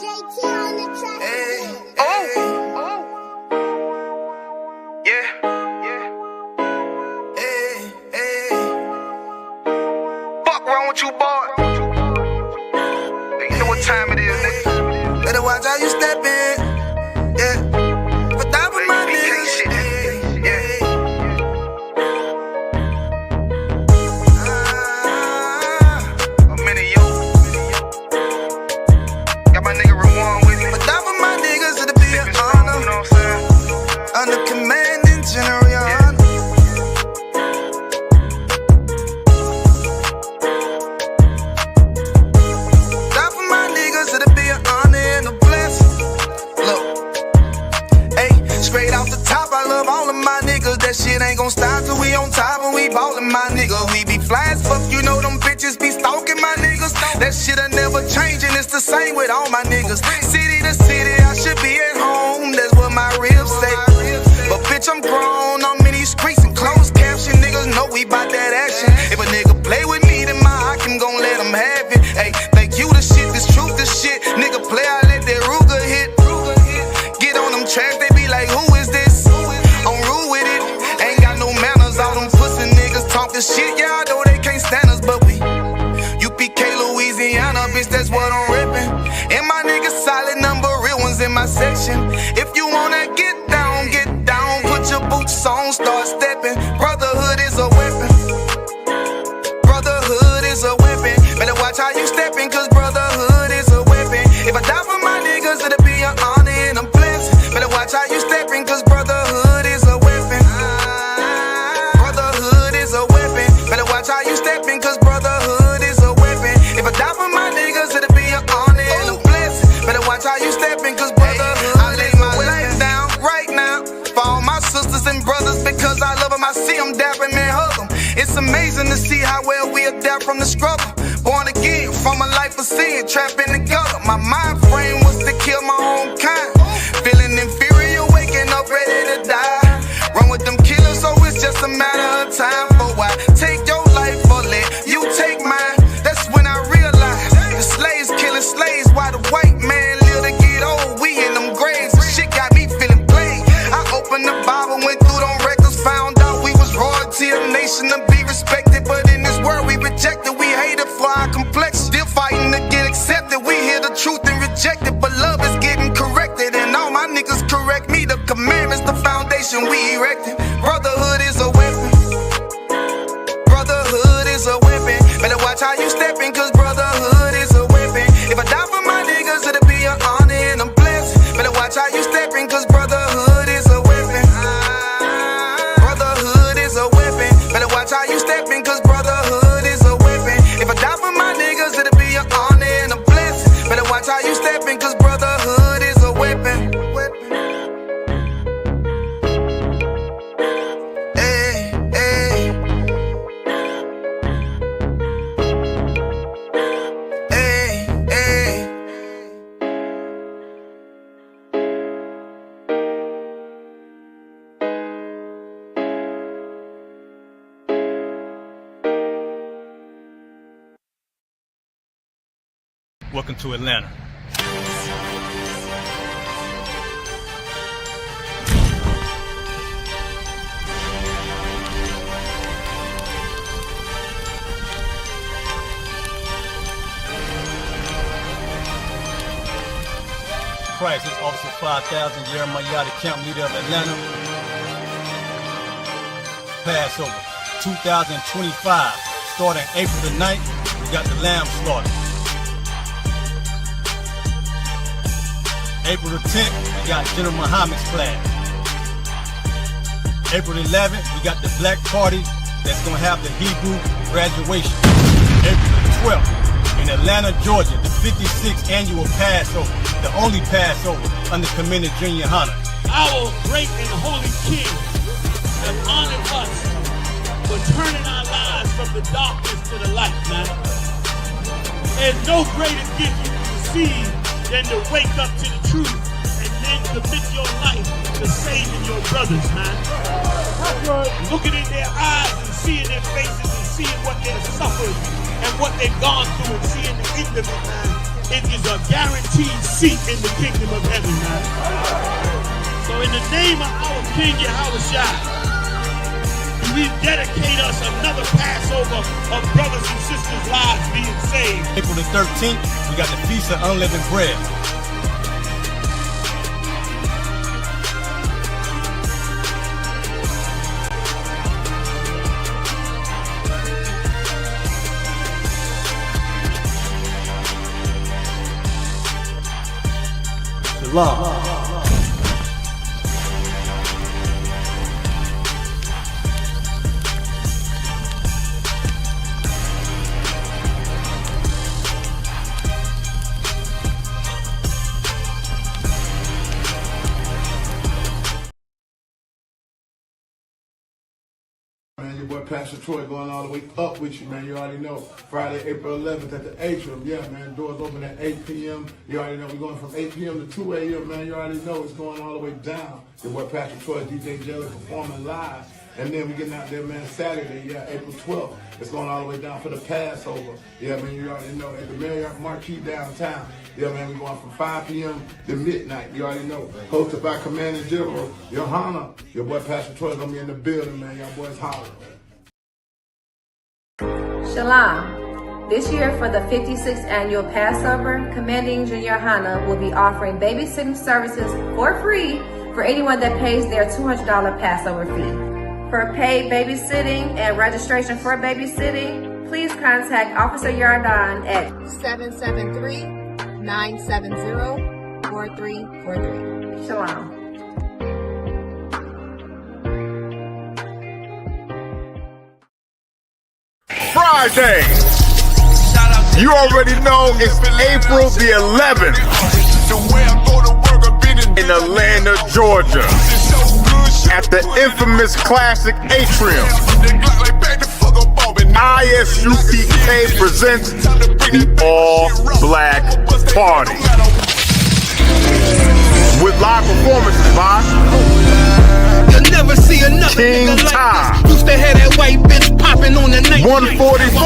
Fuck wrong with you, boy? You know what time it is, nigga. Better watch how you step in. Yeah. But that was my niggas. I'm in it, yo. Got my nigga Rewan with me. But that was my niggas, it'll be an honor. You know what I'm saying? Under commanding General YAHANNA. Straight off the top, I love all of my niggas. That shit ain't gon' stop till we on top and we ballin', my nigga. We be fly as fuck, you know them bitches be stalking my niggas. That shit'll never change and it's the same with all my niggas. City to city, I should be at home, that's what my ribs say. But bitch, I'm grown, I'm in these streets and closed caption. Niggas know we bout that action. If a nigga play with me, then my Hakim gon' let him have it. Hey, think you the shit, this truth the shit. Nigga play, I let that Ruger hit. Get on them tracks, they be like, who is this? I'm rude with it, ain't got no manners. All them pussy niggas talking shit, yeah, I know they can't stand us, but we U.P.K, Louisiana, bitch, that's what I'm reppin'. And my niggas solid number, real ones in my section. If you wanna get down, put your boots on, start steppin'. Brotherhood is a weapon. Brotherhood is a weapon. Better watch how you steppin', cause brotherhood is a weapon. If I die for my niggas, it'll be an honor and a blessing. Better watch how you steppin', cause brotherhood is a weapon. Brotherhood is a weapon. Better watch how you steppin', cause brotherhood is a weapon. If I die for my niggas, it'll be an honor and a blessing. Better watch how you steppin', cause brotherhood. I lay my life down right now for all my sisters and brothers, because I love them. I see them dapping and hug them. It's amazing to see how well we adapt from the struggle. Born again from a life of sin, trapped in the gutter. My mind frame was to kill my own kind. Feeling inferior, waking up ready to die. Run with them killers, so it's just a matter of time. For why take your life or let you take mine? That's when I realized the slaves killing slaves, while the white man live to get old. We in them graves, and shit got me feeling played. I opened the Bible, went through them records, found out we was royalty, a nation to be respected. But in this world we rejected, we hated for our complexion. Still fighting to get accepted. We hear the truth and reject it, but love is getting corrected. And all my niggas correct me. The commandments, the foundation we erected. Brotherhood is a weapon. Brotherhood is a weapon. Better watch how you steppin', cause brotherhood is a weapon. If I die for my niggas, it'll be an honor and a blessing. Better watch how you steppin', cause brotherhood is a weapon. Brotherhood is a weapon. Better watch how you steppin', cause brotherhood is a weapon. If I die for my niggas, it'll be an honor and a blessing. Better watch how you steppin', cause brotherhood is a weapon. Hey, hey. Hey, hey. Welcome to Atlanta. Price is Officer 5000, Jeremiah, the camp leader of Atlanta. Passover 2025, starting April the 9th, we got the lamb slaughter. April the 10th, we got General Muhammad's flag. April the 11th, we got the black party that's gonna have the Hebrew graduation. April the 12th, in Atlanta, Georgia, the 56th annual Passover, the only Passover under Commander General YAHANNA. Our great and holy King have honored us for turning our lives from the darkness to the light, man. There's no greater gift you can receive than to wake up to the truth and then commit your life to saving your brothers, man. Looking in their eyes and seeing their faces and seeing what they've suffered and what they've gone through and seeing the end of it, man. it is a guaranteed seat in the kingdom of heaven, man. So in the name of our King YAHANNA, we dedicate us another Passover of brothers and sisters' lives being saved. April the 13th, we got the Feast of Unleavened Bread. Shalom. Man, your boy Pastor Troy going all the way up with you, man. You already know. Friday, April 11th at the atrium. Yeah, man. Doors open at 8 p.m. You already know we're going from 8 p.m. to 2 a.m., man. You already know it's going all the way down. Your boy Pastor Troy, DJ Jelly performing live. And then we getting out there, man, Saturday, yeah, April 12th. It's going all the way down for the Passover. Yeah, man, you already know. At the Marriott Marquis downtown. Yeah, man, we're going from 5 p.m. to midnight. You already know. Hosted by Commander General YAHANNA. Your boy Pastor Troy is going to be in the building, man. Y'all boys holler. Shalom. This year for the 56th annual Passover, Commanding General YAHANNA will be offering babysitting services for free for anyone that pays their $200 Passover fee. For paid babysitting and registration for babysitting, please contact Officer Yardan at 773-970-4343. Shalom. Friday. You already know it's April the 11th in Atlanta, Georgia, at the infamous Classic Atrium. I.S.U.P.K presents the All-Black Party with live performances by Never see enough King Ty, used to have that white bitch popping on the night. 144.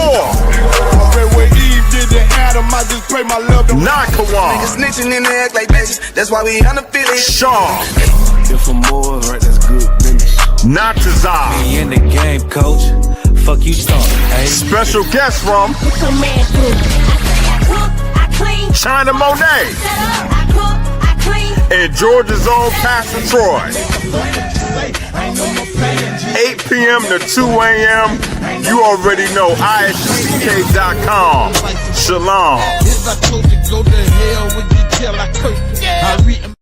Nakawan. Snitching in the act like bitches. That's why we undefeated. Sean. If I'm more right, that's good business. Natazai. We in the game, coach. Fuck you talking, hey? Special guest from China Monet and Georgia's own Pastor Troy. 8 p.m. to 2 a.m. You already know ISUPK.com. Shalom. If I told you go to hell, would you tell I cursed you? I read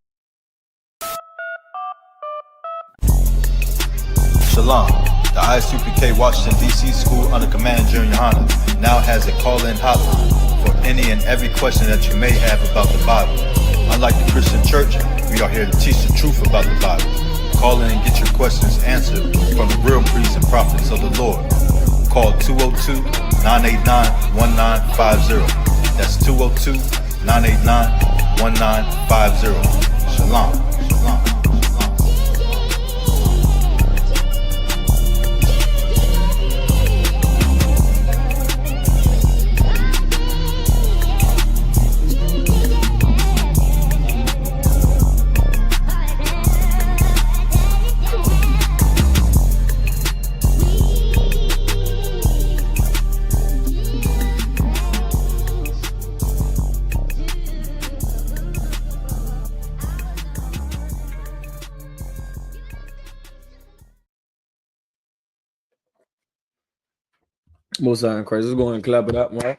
Shalom. The I.S.U.P.K Washington, D.C. school under Command General YAHANNA now has a call-in hotline for any and every question that you may have about the Bible. Unlike the Christian church, we are here to teach the truth about the Bible. Call in and get your questions answered from the real priests and prophets of the Lord. Call 202-989-1950. That's 202-989-1950. Shalom. Shalom. Most of Christ. Let's go and clap it up, man.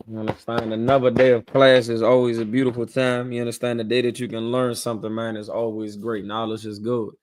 You understand? Another day of class is always a beautiful time. You understand? The day that you can learn something, man, is always great. Knowledge is good.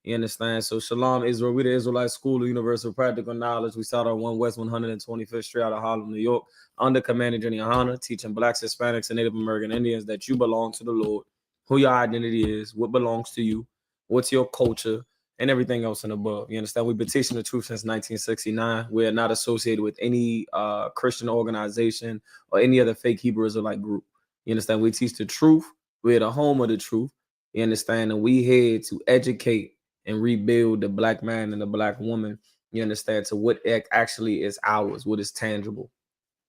You understand? So, Shalom, Israel. We the Israelite School of Universal Practical Knowledge. We start on 1 West 125th Street out of Harlem, New York, under Commander General YAHANNA, teaching Blacks, Hispanics, and Native American Indians that you belong to the Lord, who your identity is, what belongs to you, what's your culture, and everything else and above. You understand? We've been teaching the truth since 1969. We're not associated with any Christian organization or any other fake Hebrew Israelite group. You understand? We teach the truth. We're the home of the truth. You understand? And we here to educate and rebuild the black man and the black woman. You understand? To what actually is ours, what is tangible.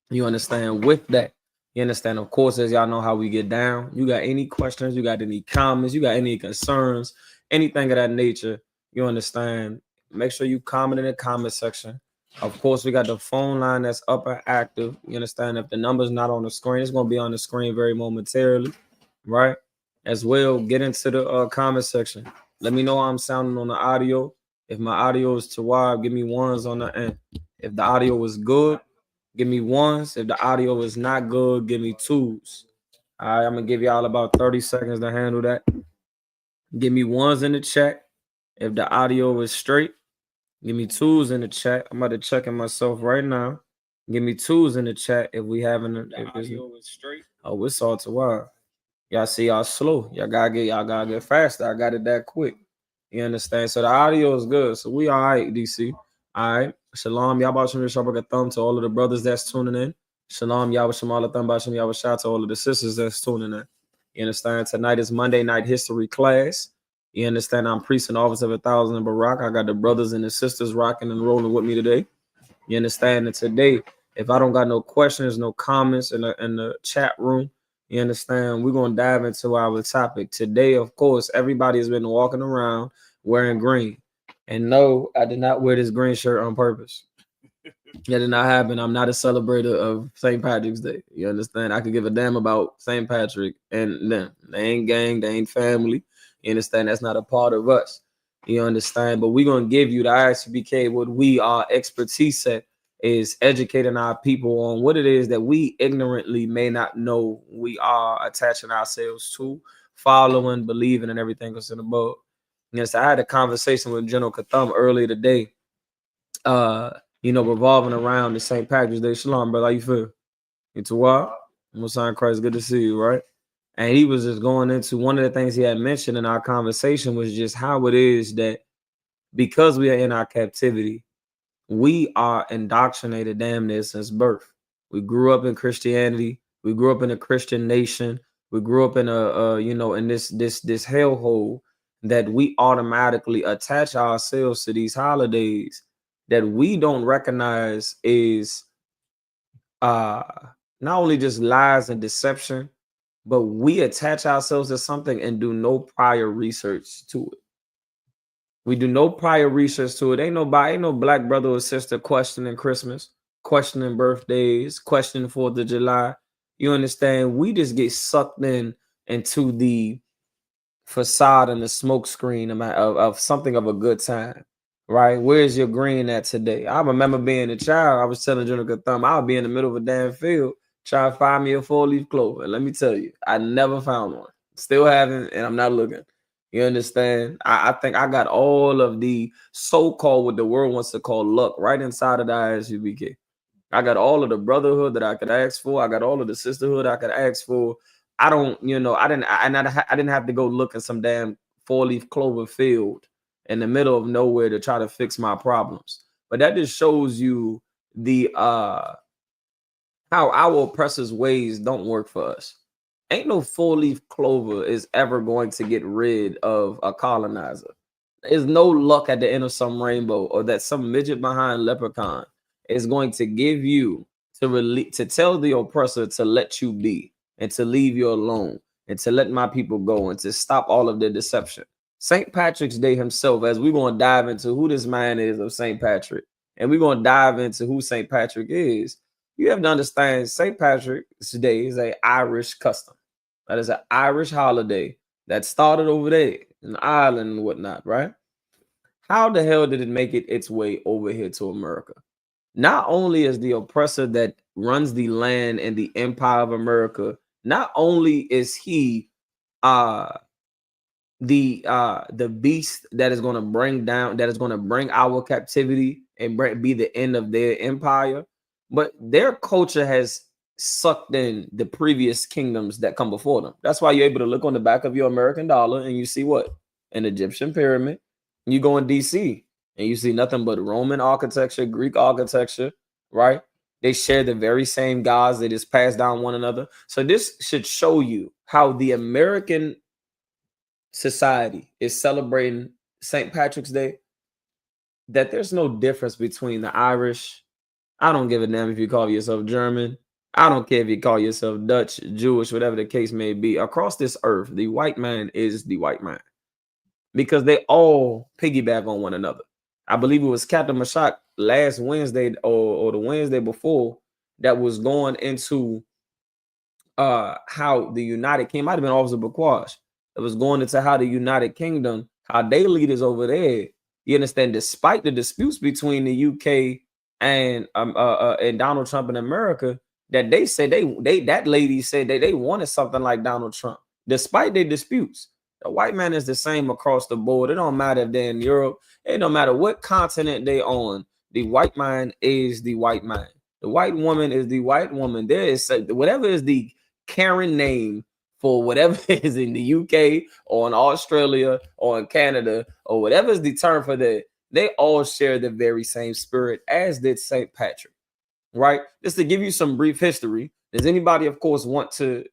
You understand? With that, You understand? Of course, as y'all know how we get down. You got any questions, you got any comments, you got any concerns, anything of that nature, you understand? Make sure you comment in the comment section. Of course, we got the phone line that's up and active. You understand? If the number's not on the screen, it's going to be on the screen very momentarily, right? As well, get into the comment section. Let me know how I'm sounding on the audio. If my audio is too wide, give me ones on the end. If the audio is good, give me ones. If the audio is not good, give me twos. All right, I'm going to give y'all about 30 seconds to handle that. Give me ones in the chat. If the audio is straight, give me twos in the chat. I'm about to check it myself right now. Give me twos in the chat if we having it. The audio is straight. Oh, it's all too wide. Y'all see y'all slow. Y'all gotta get faster. I got it that quick. You understand? So the audio is good. So we all right, DC. All right. Shalom. Y'all about to show a thumb to all of the brothers that's tuning in. Shalom. Y'all Shamal thumb by y'all shout to all of the sisters that's tuning in. You understand? Tonight is Monday night history class. You understand? I'm priest and officer of 1,000 in Barak. I got the brothers and the sisters rocking and rolling with me today. You understand? And today, if I don't got no questions, no comments in the chat room, you understand? We're going to dive into our topic. Today, of course, everybody has been walking around wearing green. And no, I did not wear this green shirt on purpose. That did not happen. I'm not a celebrator of St. Patrick's Day. You understand? I could give a damn about St. Patrick and them. They ain't gang, they ain't family. You understand? That's not a part of us. You understand? But we're going to give you the I.S.U.P.K. What we are expertise at is educating our people on what it is that we ignorantly may not know we are attaching ourselves to, following, believing, and everything else in the book. Yes, I had a conversation with General Katham earlier today, revolving around the St. Patrick's Day. Shalom, brother. How you feel? It's a while. Messiah Christ, good to see you, right? And he was just going into one of the things he had mentioned in our conversation was just how it is that because we are in our captivity, we are indoctrinated damn near since birth. We grew up in Christianity. We grew up in a Christian nation. We grew up in in this hellhole that we automatically attach ourselves to these holidays that we don't recognize is not only just lies and deception, but we attach ourselves to something and do no prior research to it. We do no prior research to it. Ain't no black brother or sister questioning Christmas, questioning birthdays, questioning 4th of July. You understand? We just get sucked into the facade and the smoke screen of something of a good time, right? Where's your green at today? I remember being a child. I was telling General Thumb, I'll be in the middle of a damn field trying to find me a 4-leaf clover. And let me tell you, I never found one. Still haven't, and I'm not looking. You understand? I think I got all of the so-called what the world wants to call luck right inside of the I.S.U.P.K. I got all of the brotherhood that I could ask for. I got all of the sisterhood I could ask for. I didn't have to go look at some damn 4-leaf clover field in the middle of nowhere to try to fix my problems. But that just shows you the how our oppressors' ways don't work for us. Ain't no 4-leaf clover is ever going to get rid of a colonizer. There's no luck at the end of some rainbow or that some midget behind leprechaun is going to give you to tell the oppressor to let you be and to leave you alone and to let my people go and to stop all of their deception. St. Patrick's Day himself, as we're going to dive into who this man is of St. Patrick, and we're going to dive into who St. Patrick is, you have to understand St. Patrick's Day is an Irish custom. That is an Irish holiday that started over there in Ireland and whatnot, right? How the hell did it make its way over here to America? Not only is the oppressor that runs the land and the empire of America, not only is he the beast that is going to bring our captivity and be the end of their empire, but their culture has sucked in the previous kingdoms that come before them. That's why you're able to look on the back of your American dollar and you see what? An Egyptian pyramid. You go in DC and you see nothing but Roman architecture, Greek architecture, right? They share the very same gods. They just pass down one another. So this should show you how the American society is celebrating St. Patrick's Day, that there's no difference between the Irish. I don't give a damn if you call yourself German, I don't care if you call yourself Dutch, Jewish, whatever the case may be. Across this earth, the white man is the white man because they all piggyback on one another. I believe it was Captain Mashak last Wednesday or the Wednesday before that was going into how the United Kingdom might have been Officer Bakwash. It was going into how the United Kingdom, how they leaders over there, you understand, despite the disputes between the UK and Donald Trump in America, that they said they that lady said that they wanted something like Donald Trump, despite their disputes. The white man is the same across the board. It don't matter if they're in Europe, it don't matter what continent they on. The white man is the white man. The white woman is the white woman. There is whatever is the Karen name for whatever is in the UK or in Australia or in Canada or whatever is the term for that, they all share the very same spirit as did St. Patrick, right? Just to give you some brief history, does anybody, of course, want to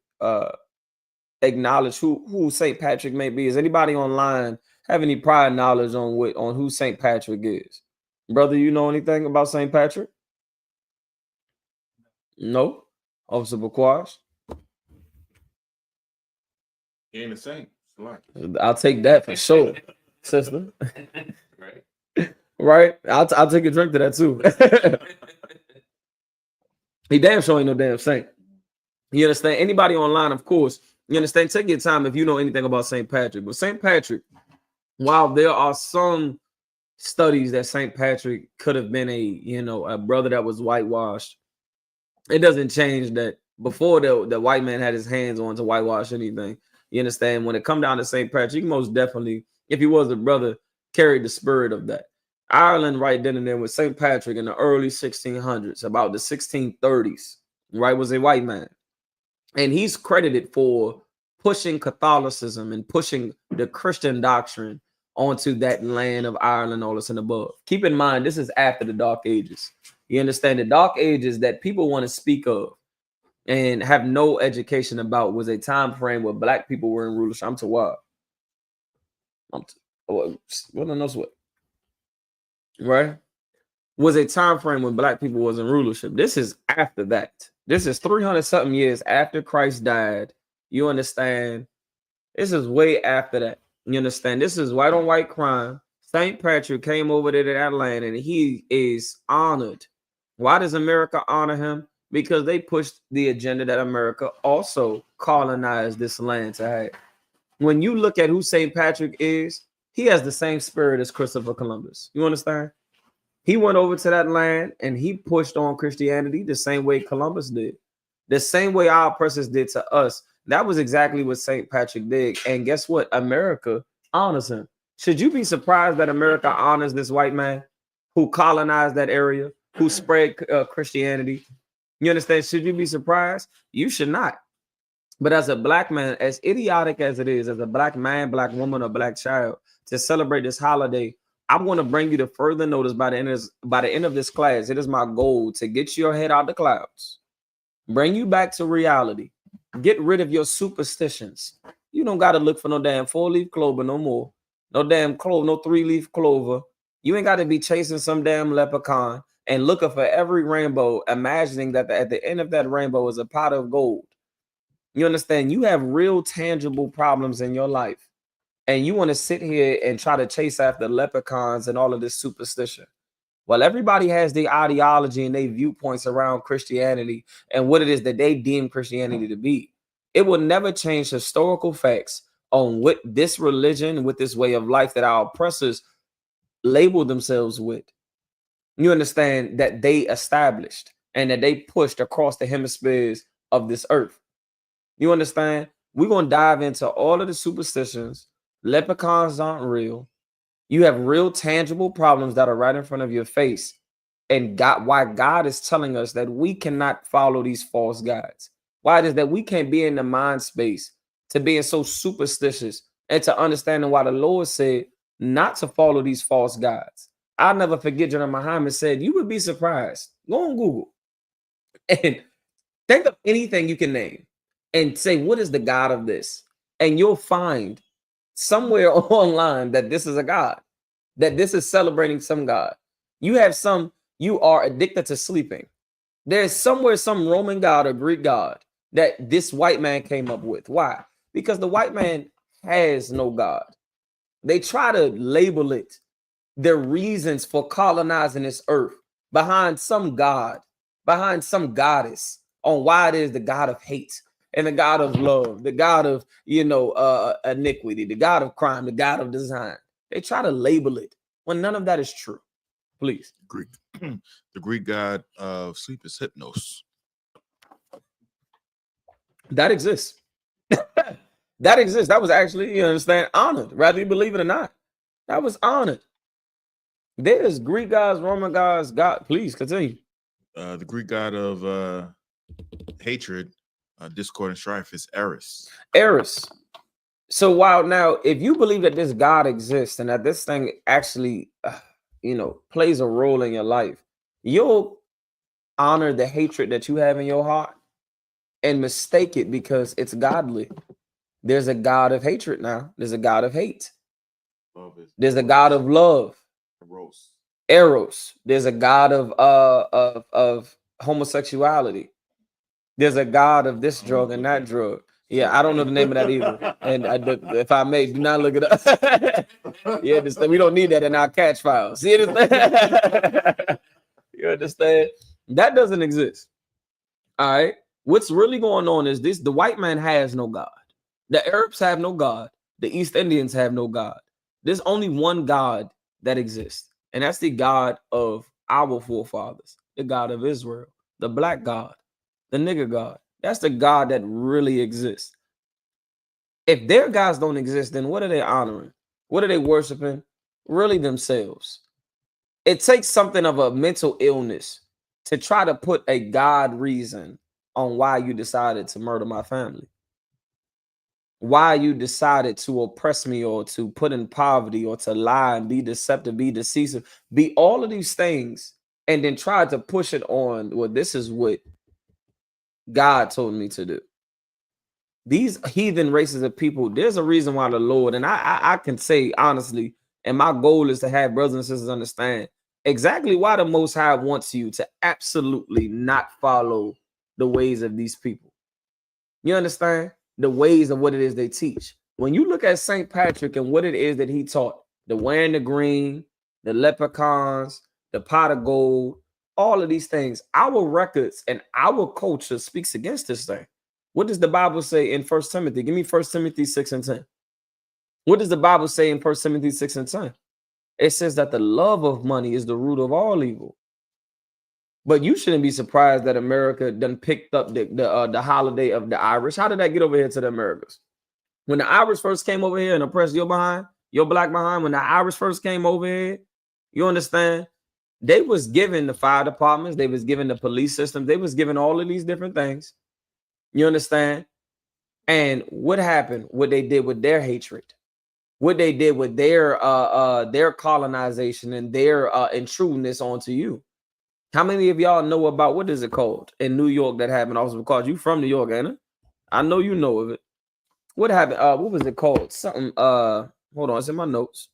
acknowledge who St. Patrick may be? Is anybody online have any prior knowledge on who St. Patrick is? Brother, you know anything about St. Patrick? No? Officer Bakwash? He ain't the same. I'll take that for sure, sister. Right. Right? I'll take a drink to that too. He damn sure ain't no damn saint. You understand? Anybody online, of course, you understand? Take your time if you know anything about St. Patrick. But St. Patrick, while there are some studies that St. Patrick could have been a brother that was whitewashed, it doesn't change that before the white man had his hands on to whitewash anything. You understand? When it come down to St. Patrick, most definitely, if he was a brother, carried the spirit of that. Ireland, right then and there, with St. Patrick in the early 1600s, about the 1630s, right, was a white man. And he's credited for pushing Catholicism and pushing the Christian doctrine onto that land of Ireland, all this and above. Keep in mind, this is after the Dark Ages. You understand? The Dark Ages that people want to speak of and have no education about was a time frame where black people were in rulership. I'm to what? What knows what? Right? Was a time frame when black people was in rulership. This is after that. This is 300 something years after Christ died. You understand? This is way after that. You understand? This is white on white crime. St. Patrick came over there to that land and he is honored. Why does America honor him? Because they pushed the agenda that America also colonized this land to have. When you look at who St. Patrick is, he has the same spirit as Christopher Columbus. You understand? He went over to that land and he pushed on Christianity the same way Columbus did. The same way our oppressors did to us. That was exactly what St. Patrick did. And guess what? America honors him. Should you be surprised that America honors this white man who colonized that area, who spread Christianity? You understand? Should you be surprised? You should not. But as a black man, as idiotic as it is, as a black man, black woman, or black child, to celebrate this holiday, I'm going to bring you to further notice by the end of this class. It is my goal to get your head out the clouds, bring you back to reality, get rid of your superstitions. You don't got to look for no damn 4-leaf clover no more, no damn clover, no 3-leaf clover. You ain't got to be chasing some damn leprechaun and looking for every rainbow, imagining that at the end of that rainbow is a pot of gold. You understand? You have real tangible problems in your life. And you want to sit here and try to chase after leprechauns and all of this superstition. Well, everybody has their ideology and their viewpoints around Christianity and what it is that they deem Christianity to be. It will never change historical facts on what this religion, with this way of life that our oppressors labeled themselves with. You understand that they established and that they pushed across the hemispheres of this earth. You understand? We're going to dive into all of the superstitions. Leprechauns aren't real. You have real tangible problems that are right in front of your face. And why God is telling us that we cannot follow these false gods. Why it is that we can't be in the mind space to being so superstitious and to understanding why the Lord said not to follow these false gods. I'll never forget General Muhammad said, you would be surprised. Go on Google and think of anything you can name and say, what is the God of this? And you'll find somewhere online that this is a God, that this is celebrating some God. You are addicted to sleeping. There's somewhere some Roman god or Greek god that this white man came up with. Why? Because the white man has no God. They try to label it their reasons for colonizing this earth behind some god, behind some goddess, on why it is the God of hate and the God of love, the God of, iniquity, the God of crime, the God of design. They try to label it when none of that is true. Please. Greek. The Greek god of sleep is Hypnos. That exists. That exists. That was actually, you understand, honored, whether you believe it or not. That was honored. There's Greek gods, Roman gods, God. Please continue. The Greek god of hatred, discord, and strife is Eris. Eris. So while now, if you believe that this God exists and that this thing actually, plays a role in your life, you'll honor the hatred that you have in your heart and mistake it because it's godly. There's a God of hatred now. There's a God of hate. There's a God of love. Eros. There's a God of homosexuality. There's a God of this drug and that drug. Yeah, I don't know the name of that either. And if I may, do not look it up. You understand? We don't need that in our catch files. You understand? You understand? That doesn't exist. All right. What's really going on is this: the white man has no God. The Arabs have no God. The East Indians have no God. There's only one God that exists, and that's the God of our forefathers, the God of Israel, the black God, the nigger God. That's the God that really exists. If their gods don't exist, then what are they honoring? What are they worshiping? Really themselves. It takes something of a mental illness to try to put a God reason on why you decided to murder my family. Why you decided to oppress me or to put in poverty or to lie and be deceptive, be deceitful, be all of these things, and then try to push it on, well, this is what God told me to do. These heathen races of people, there's a reason why the Lord, and I can say honestly, and my goal is to have brothers and sisters understand exactly why the Most High wants you to absolutely not follow the ways of these people. You understand? The ways of what it is they teach. When you look at St. Patrick and what it is that he taught, the wearing the green, the leprechauns, the pot of gold, all of these things, our records and our culture speaks against this thing. What does the Bible say in 1 Timothy? Give me 1 Timothy 6 and 10. What does the Bible say in 1 Timothy 6 and 10? It says that the love of money is the root of all evil. But you shouldn't be surprised that America done picked up the holiday of the Irish. How did that get over here to the Americas? When the Irish first came over here and oppressed your behind, your black behind, when the Irish first came over here, you understand? They was given the fire departments. They was given the police system. They was given all of these different things. You understand? And what happened? What they did with their hatred, what they did with their colonization and their intrudeness onto you. How many of y'all know about, what is it called in New York that happened? Also, because you from New York, ain't it? I know you know of it. What happened? What was it called? Something. Hold on, it's in my notes.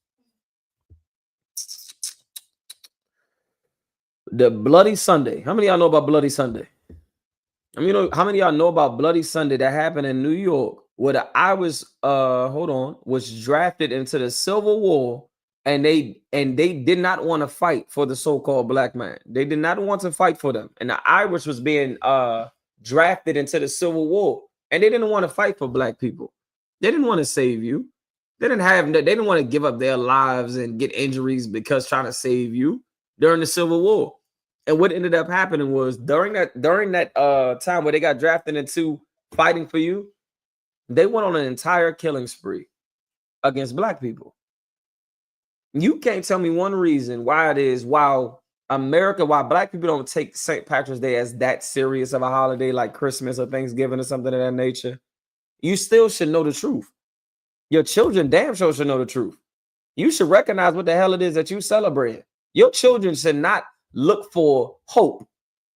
The Bloody Sunday. How many of y'all know about Bloody Sunday? I mean, how many of y'all know about Bloody Sunday that happened in New York, where the Irish, was drafted into the Civil War, and they did not want to fight for the so-called black man. They did not want to fight for them, and the Irish was being drafted into the Civil War, and they didn't want to fight for black people. They didn't want to save you. They didn't want to give up their lives and get injuries because trying to save you during the Civil War. And what ended up happening was during that time where they got drafted into fighting for you, they went on an entire killing spree against black people. You can't tell me one reason why it is why black people don't take St. Patrick's Day as that serious of a holiday like Christmas or Thanksgiving or something of that nature. You still should know the truth. Your children damn sure should know the truth. You should recognize what the hell it is that you celebrate. Your children should not look for hope.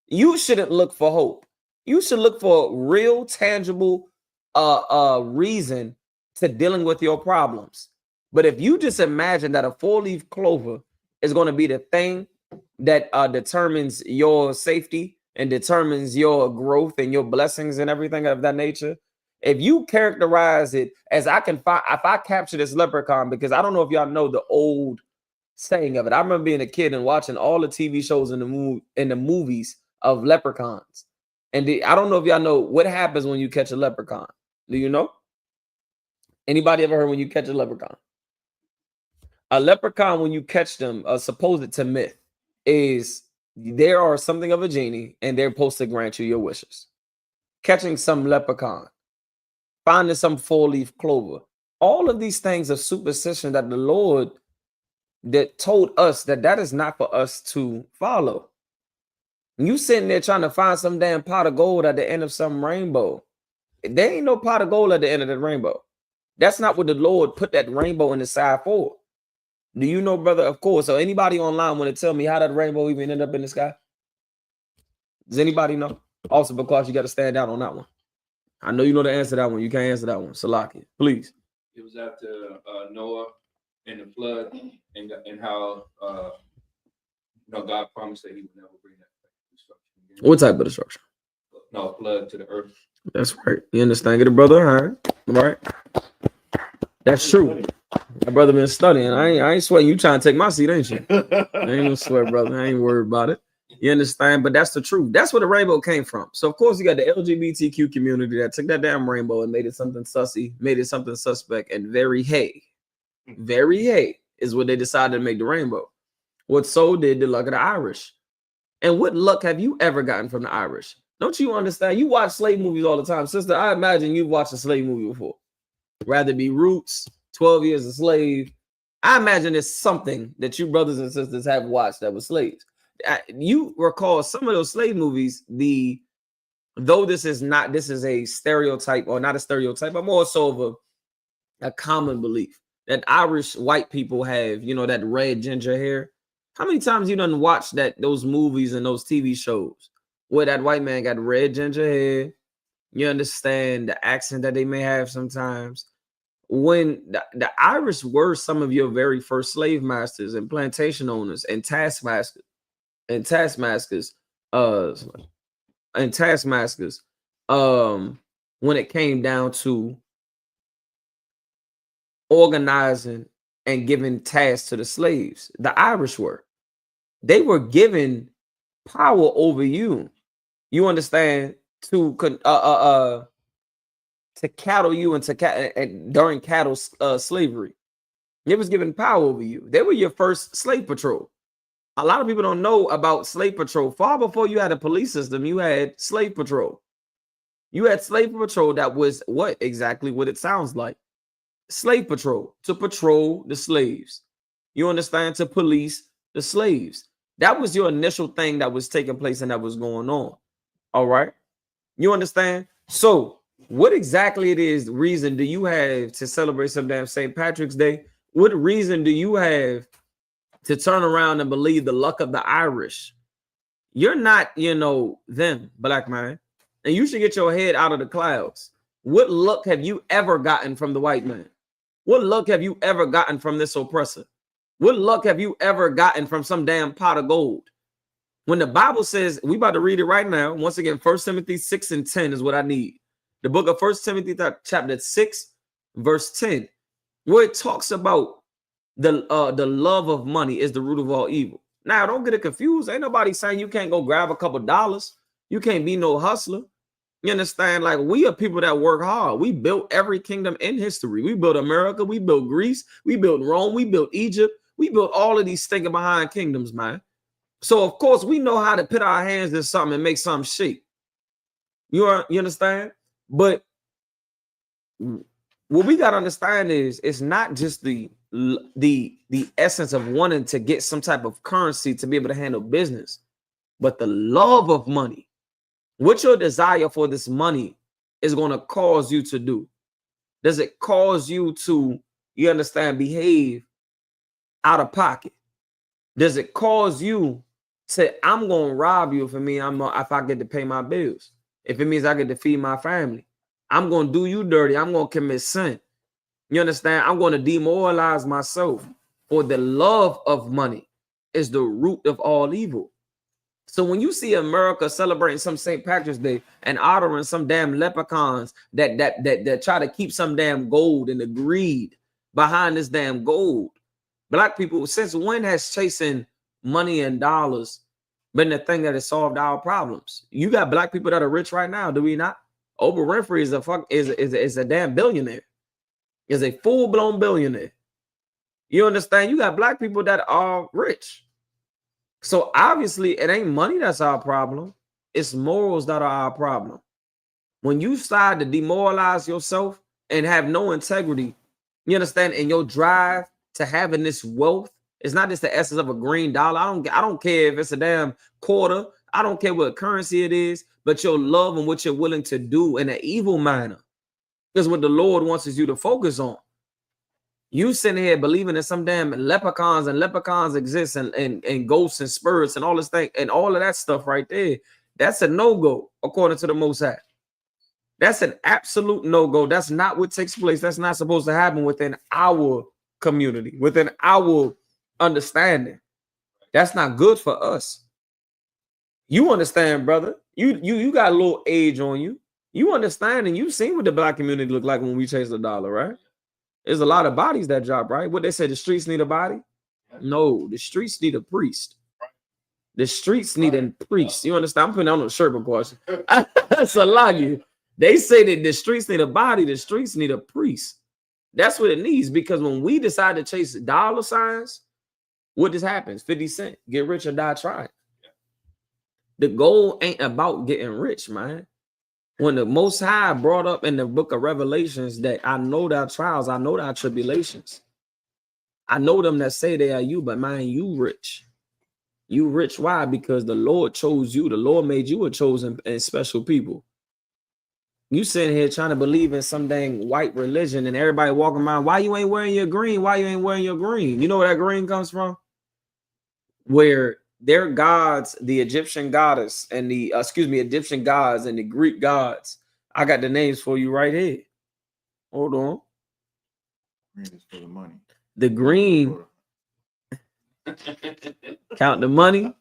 You shouldn't look for hope. You should look for real, tangible reason to dealing with your problems. But if you just imagine that a 4-leaf clover is going to be the thing that determines your safety, and determines your growth and your blessings and everything of that nature. If you characterize it as I can find, if I capture this leprechaun, because I don't know if y'all know the old saying of it. I remember being a kid and watching all the TV shows in the movies of leprechauns. And I don't know if y'all know what happens when you catch a leprechaun. Do you know? Anybody ever heard when you catch a leprechaun? A leprechaun, when you catch them, supposed to myth, is there are something of a genie and they're supposed to grant you your wishes. Catching some leprechaun, finding some four-leaf clover. All of these things are superstition that the Lord that told us that is not for us to follow. You sitting there trying to find some damn pot of gold at the end of some rainbow. There ain't no pot of gold at the end of the rainbow. That's not what the Lord put that rainbow in the side for. Do you know, brother? Of course. So anybody online want to tell me how that rainbow even ended up in the sky? Does anybody know? Also, because you got to stand out on that one. I know you know the answer to that one. You can't answer that one. Salaki, please. It was after Noah and the flood, and how God promised that He would never bring that destruction again. What type of destruction? No, flood to the earth. That's right. You understand it, brother? All right. That's true. My brother been studying. I ain't sweating. You trying to take my seat, ain't you? I ain't gonna sweat, brother. I ain't worried about it. You understand? But that's the truth. That's where the rainbow came from. So of course you got the LGBTQ community that took that damn rainbow and made it something sussy, made it something suspect, and very hey is what they decided to make the rainbow. What so did the luck of the Irish. And what luck have you ever gotten from the Irish? Don't you understand? You watch slave movies all the time, sister. I imagine you've watched a slave movie before. Rather be Roots, 12 Years a Slave. I imagine it's something that you brothers and sisters have watched that was slaves. You recall some of those slave movies, though this is a stereotype, or not a stereotype, but more so of a common belief that Irish white people have, that red ginger hair. How many times you done watched those movies and those TV shows where that white man got red ginger hair? You understand the accent that they may have sometimes. When the Irish were some of your very first slave masters and plantation owners and taskmasters, when it came down to organizing and giving tasks to the slaves, the Irish they were given power over you. You understand? To cattle you and during cattle slavery, it was given power over you. They were your first slave patrol. A lot of people don't know about slave patrol. Far before you had a police system, you had slave patrol. You had slave patrol that was exactly what it sounds like. Slave patrol, to patrol the slaves. You understand? To police the slaves. That was your initial thing that was taking place and that was going on. All right. You understand? So what exactly reason do you have to celebrate some damn St. Patrick's Day? What reason do you have to turn around and believe the luck of the Irish? You're not, them, black man. And you should get your head out of the clouds. What luck have you ever gotten from the white man? What luck have you ever gotten from this oppressor? What luck have you ever gotten from some damn pot of gold? When the Bible says, we about to read it right now. Once again, 1 Timothy 6:10 is what I need. The book of 1 Timothy chapter 6, verse 10, where it talks about the love of money is the root of all evil. Now, don't get it confused. Ain't nobody saying you can't go grab a couple dollars. You can't be no hustler. You understand? Like, we are people that work hard. We built every kingdom in history. We built America. We built Greece. We built Rome. We built Egypt. We built all of these stinking behind kingdoms, man. So, of course, we know how to put our hands in something and make something shake. You understand? But what we got to understand is it's not just the essence of wanting to get some type of currency to be able to handle business, but the love of money. What your desire for this money is going to cause you to do. Does it cause you to, you understand, behave out of pocket? Does it cause you to, I'm going to rob you if I get to pay my bills? If it means I get to feed my family, I'm going to do you dirty. I'm going to commit sin. You understand? I'm going to demoralize myself. For the love of money is the root of all evil. So when you see America celebrating some St. Patrick's Day and honoring some damn leprechauns that try to keep some damn gold and the greed behind this damn gold, black people, since when has chasing money and dollars been the thing that has solved our problems? You got black people that are rich right now, do we not? Oprah Winfrey is a damn billionaire, is a full-blown billionaire. You understand? You got black people that are rich. So obviously it ain't money that's our problem. It's morals that are our problem. When you decide to demoralize yourself and have no integrity, you understand, and your drive to having this wealth, it's not just the essence of a green dollar. I don't care if it's a damn quarter. I don't care what currency it is, but your love and what you're willing to do in an evil manner is what the Lord wants you to focus on. You sitting here believing in some damn leprechauns exist and ghosts and spirits and all this thing and all of that stuff right there. That's a no-go according to the Most High. That's an absolute no-go. That's not what takes place. That's not supposed to happen within our community, within our understanding. That's not good for us. You understand, brother? You got a little age on you. You understand, and you've seen what the black community look like when we chase the dollar, right? There's a lot of bodies that drop, right? What they say, the streets need a body? No, the streets need a priest. The streets need a priest. You understand? I'm putting on a shirt, of course. That's a lie. They say that the streets need a body. The streets need a priest. That's what it needs, because when we decide to chase dollar signs, what just happens? 50 Cent, get rich or die trying. The goal ain't about getting rich, man. When the Most High brought up in the book of Revelations that I know thy trials, I know thy tribulations. I know them that say they are you, but man, you rich. You rich. Why? Because the Lord chose you. The Lord made you a chosen and special people. You sitting here trying to believe in some dang white religion and everybody walking around. Why you ain't wearing your green? Why you ain't wearing your green? You know where that green comes from? Where their gods, the Egyptian goddess and the Egyptian gods and the Greek gods. I got the names for you right here. Hold on. Green is for the money. The green. Count the money.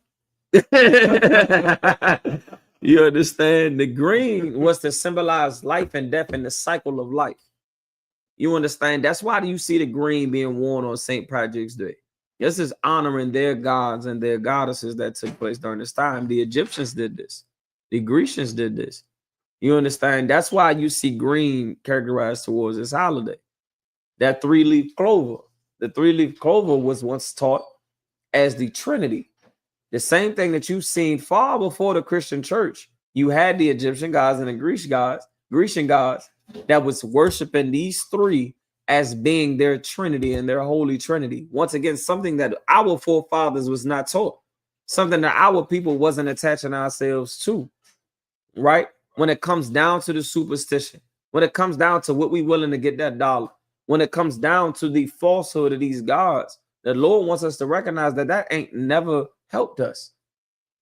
You understand? The green was to symbolize life and death and the cycle of life. You understand? That's why do you see the green being worn on St. Patrick's Day? This is honoring their gods and their goddesses that took place during this time. The Egyptians did this. The Grecians did this. You understand? That's why you see green characterized towards this holiday. That three-leaf clover. The three-leaf clover was once taught as the Trinity. The same thing that you've seen far before the Christian church. You had the Egyptian gods and the Grecian gods that was worshiping these three as being their Trinity and their Holy Trinity. Once again, something that our forefathers was not taught, something that our people wasn't attaching ourselves to, right? When it comes down to the superstition, when it comes down to what we willing to get that dollar, when it comes down to the falsehood of these gods, the Lord wants us to recognize that that ain't never helped us.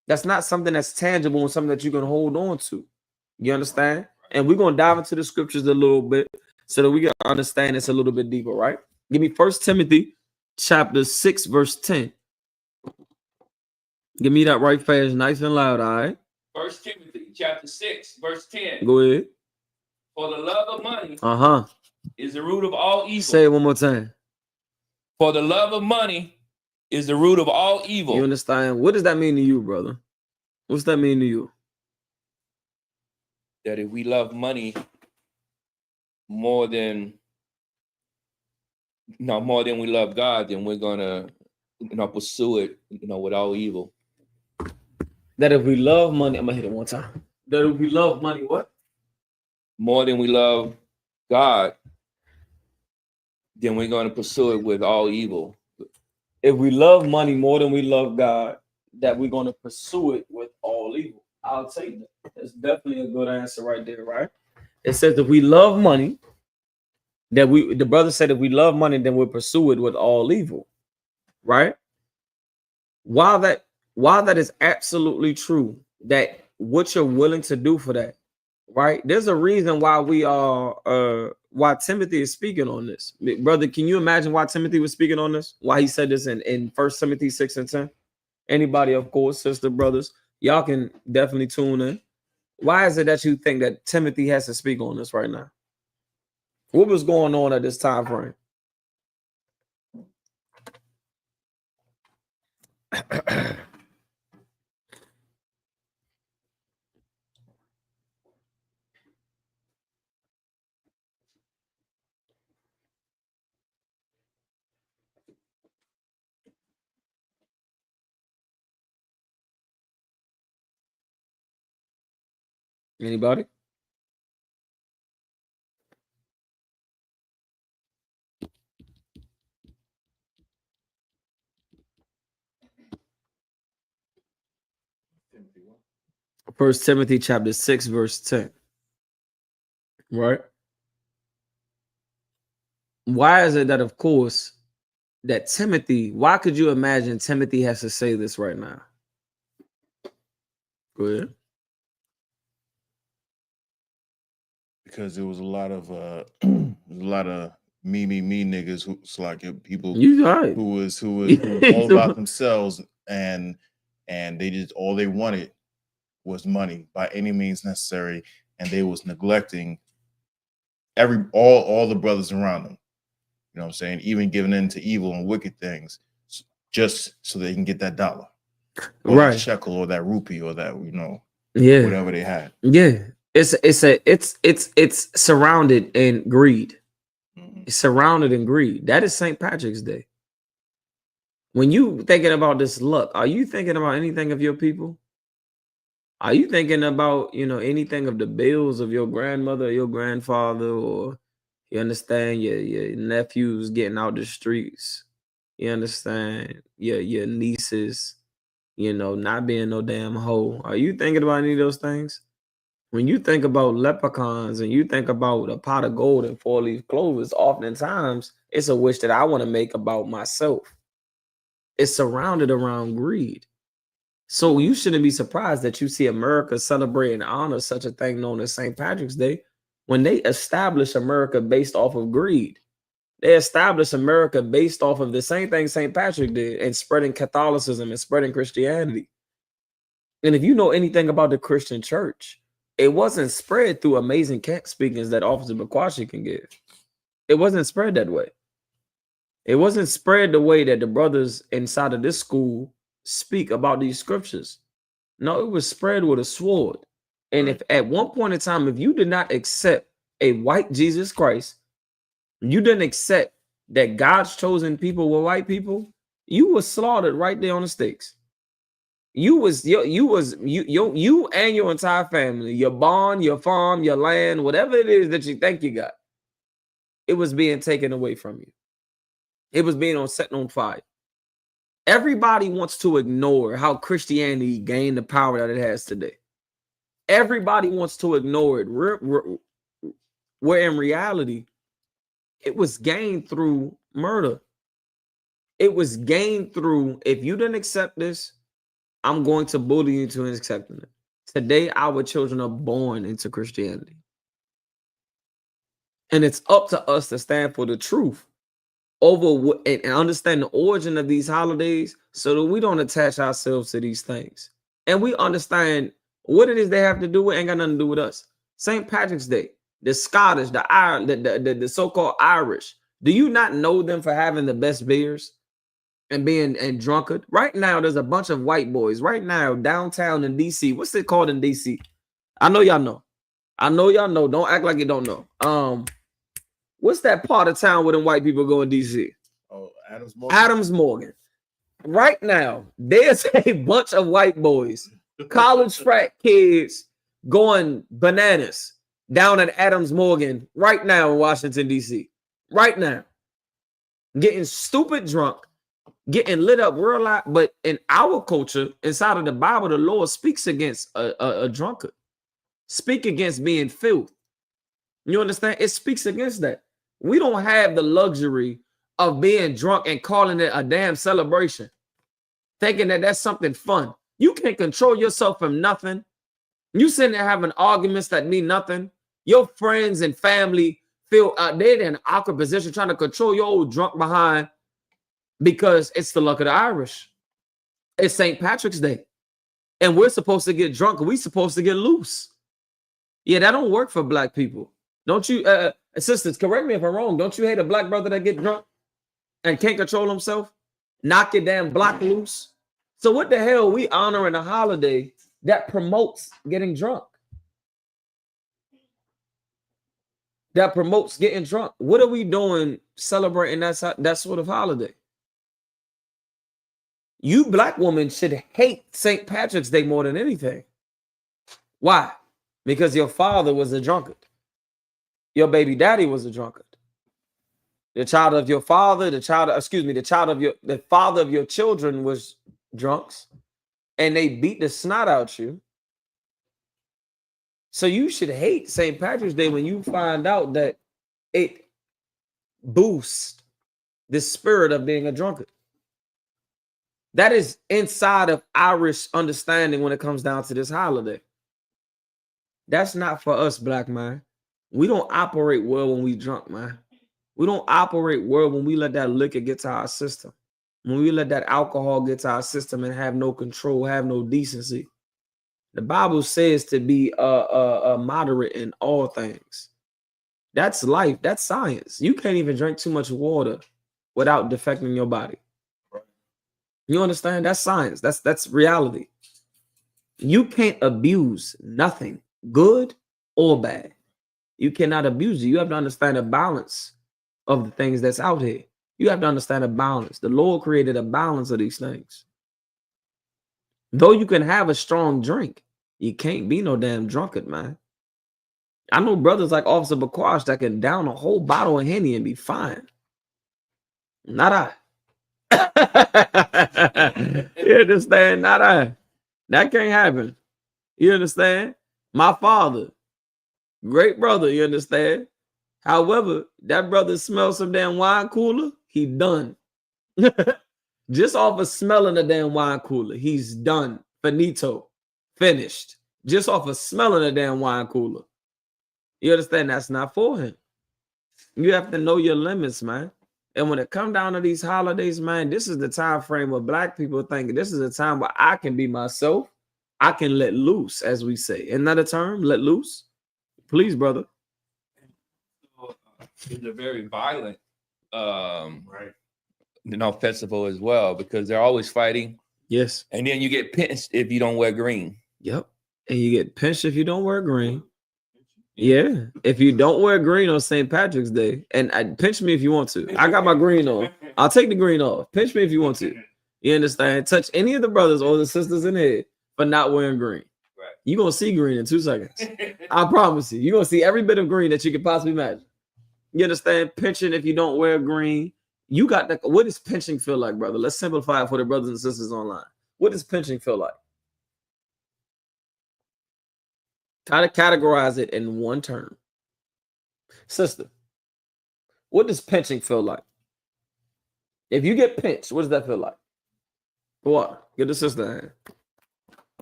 That's not something that's tangible and something that you can hold on to. You understand? And we're going to dive into the scriptures a little bit so that we can understand this a little bit deeper, right? Give me 1 Timothy chapter 6, verse 10. Give me that right fast, nice and loud, all right? 1 Timothy chapter 6, verse 10. Go ahead. For the love of money is the root of all evil. Say it one more time. For the love of money is the root of all evil. You understand? What does that mean to you, brother? What's that mean to you? That if we love money more than we love God, then we're gonna pursue it, with all evil. That if we love money, I'm gonna hit it one time. That if we love money, what? More than we love God, then we're gonna pursue it with all evil. If we love money more than we love God, that we're gonna pursue it with all evil. I'll take that. That's definitely a good answer right there, right? It says if we love money, the brother said if we love money, then we'll pursue it with all evil, right? While that is absolutely true, that what you're willing to do for that, right? There's a reason why why Timothy is speaking on this. Brother, can you imagine why Timothy was speaking on this? Why he said this in 1 Timothy 6 and 10? Anybody, of course, sister, brothers, Y'all can definitely tune in. Why is it that you think that Timothy has to speak on this right now? What was going on at this time frame? Anybody? First Timothy chapter 6, verse 10. Right? Why is it that, of course, that Timothy, why could you imagine Timothy has to say this right now? Go ahead. Because there was a lot of me niggas who's like people right. who was all about themselves and they just all they wanted was money by any means necessary, and they was neglecting all the brothers around them. You know what I'm saying? Even giving in to evil and wicked things just so they can get that dollar. Or Right. that shekel or that rupee or that, Yeah. whatever they had. Yeah. It's surrounded in greed. It's surrounded in greed. That is St. Patrick's Day. When you thinking about this luck, are you thinking about anything of your people? Are you thinking about, anything of the bills of your grandmother or your grandfather, or you understand your nephews getting out the streets? You understand your nieces, not being no damn hoe. Are you thinking about any of those things? When you think about leprechauns and you think about a pot of gold and 4-leaf clovers, oftentimes it's a wish that I want to make about myself. It's surrounded around greed. So you shouldn't be surprised that you see America celebrate and honor such a thing known as St. Patrick's Day when they establish America based off of greed. They established America based off of the same thing St. Patrick did and spreading Catholicism and spreading Christianity. And if you know anything about the Christian church, it wasn't spread through amazing camp speakings that Officer Bakwashi can give. It wasn't spread that way. It wasn't spread the way that the brothers inside of this school speak about these scriptures. No, it was spread with a sword. And if at one point in time, if you did not accept a white Jesus Christ, you didn't accept that God's chosen people were white people, you were slaughtered right there on the stakes. You and your entire family, your barn, your farm, your land, whatever it is that you think you got, it was being taken away from you. It was being set on fire. Everybody wants to ignore how Christianity gained the power that it has today. Everybody wants to ignore it, where in reality, it was gained through murder. It was gained through, if you didn't accept this, I'm going to bully you into accepting it. Today, our children are born into Christianity. And it's up to us to stand for the truth over and understand the origin of these holidays so that we don't attach ourselves to these things. And we understand what it is they have to do with, ain't got nothing to do with us. St. Patrick's Day, the Scottish, the so-called Irish. Do you not know them for having the best beers and being drunkard? Right now, there's a bunch of white boys right now downtown in DC. What's it called in DC? I know y'all know. I know y'all know. Don't act like you don't know. What's that part of town where them white people go in DC? Oh, Adams Morgan. Adams Morgan. Right now, there's a bunch of white boys, college frat kids going bananas down at Adams Morgan right now in Washington, D.C. Right now. Getting stupid drunk, getting lit up real lot. But in our culture, inside of the Bible, the Lord speaks against a drunkard. Speak against being filth. You understand? It speaks against that. We don't have the luxury of being drunk and calling it a damn celebration, thinking that that's something fun. You can't control yourself from nothing. You sitting there having arguments that mean nothing. Your friends and family feel they're in an awkward position trying to control your old drunk behind because it's the luck of the Irish. It's St. Patrick's Day. And we're supposed to get drunk. We're supposed to get loose. Yeah, that don't work for black people. Don't you, sisters, correct me if I'm wrong. Don't you hate a black brother that get drunk and can't control himself? Knock your damn block loose. So what the hell are we honoring a holiday that promotes getting drunk? That promotes getting drunk. What are we doing celebrating that sort of holiday? You black women should hate St. Patrick's Day more than anything. Why? Because your father was a drunkard. Your baby daddy was a drunkard. The child of your father, the father of your children was drunks, and they beat the snot out you. So you should hate St. Patrick's Day when you find out that it boosts the spirit of being a drunkard. That is inside of Irish understanding when it comes down to this holiday. That's not for us, black man. We don't operate well when we drunk, man. We don't operate well when we let that liquor get to our system. When we let that alcohol get to our system and have no control, have no decency. The Bible says to be moderate in all things. That's life. That's science. You can't even drink too much water without defecting your body. You understand? That's science. That's reality. You can't abuse nothing, good or bad. You cannot abuse it. You have to understand the balance of the things that's out here. You have to understand the balance. The Lord created a balance of these things. Though you can have a strong drink, you can't be no damn drunkard, man. I know brothers like Officer Bakwash that can down a whole bottle of Henny and be fine. Not I. You understand? Not I. That can't happen. You understand? My father, great brother, you understand? However, that brother smells some damn wine cooler, he done. Just off of smelling the damn wine cooler, he's done. Finito. Finished. Just off of smelling the damn wine cooler. You understand? That's not for him. You have to know your limits, man. And when it comes down to these holidays, man, this is the time frame where black people think this is a time where I can be myself. I can let loose, as we say. Isn't that a term? Let loose? Please, brother. It's a very violent festival as well, because they're always fighting. Yes. And then you get pinched if you don't wear green. Yep. And you get pinched if you don't wear green. Yeah. If you don't wear green on St. Patrick's Day, and pinch me if you want to. I got my green on. I'll take the green off. Pinch me if you want to. You understand? Touch any of the brothers or the sisters in here for not wearing green. Right. You're going to see green in 2 seconds. I promise you. You're going to see every bit of green that you could possibly imagine. You understand? Pinching if you don't wear green. You got that. What does pinching feel like, brother? Let's simplify it for the brothers and sisters online. What does pinching feel like? Try to categorize it in one term. Sister, what does pinching feel like? If you get pinched, what does that feel like? What? Get the sister a hand.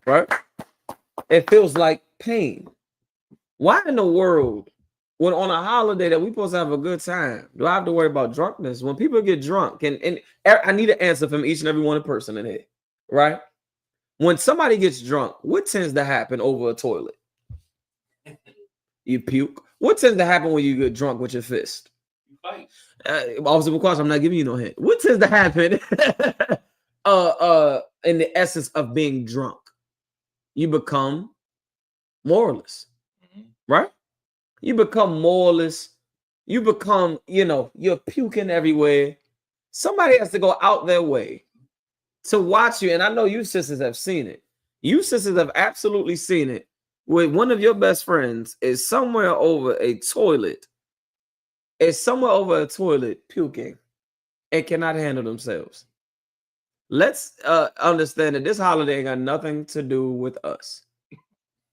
Right? It feels like pain. Why in the world, when on a holiday that we're supposed to have a good time, do I have to worry about drunkenness? When people get drunk, and I need an answer from each and every one person in here, right? When somebody gets drunk, what tends to happen over a toilet? You puke. What tends to happen when you get drunk with your fist? You fight. Officer McQuarrie, I'm not giving you no hint. What tends to happen in the essence of being drunk? You become moralist, right? You become moralist. You become, you're puking everywhere. Somebody has to go out their way to watch you. And I know you sisters have seen it. You sisters have absolutely seen it. With one of your best friends is somewhere over a toilet. Is somewhere over a toilet puking and cannot handle themselves. Let's understand that this holiday ain't got nothing to do with us.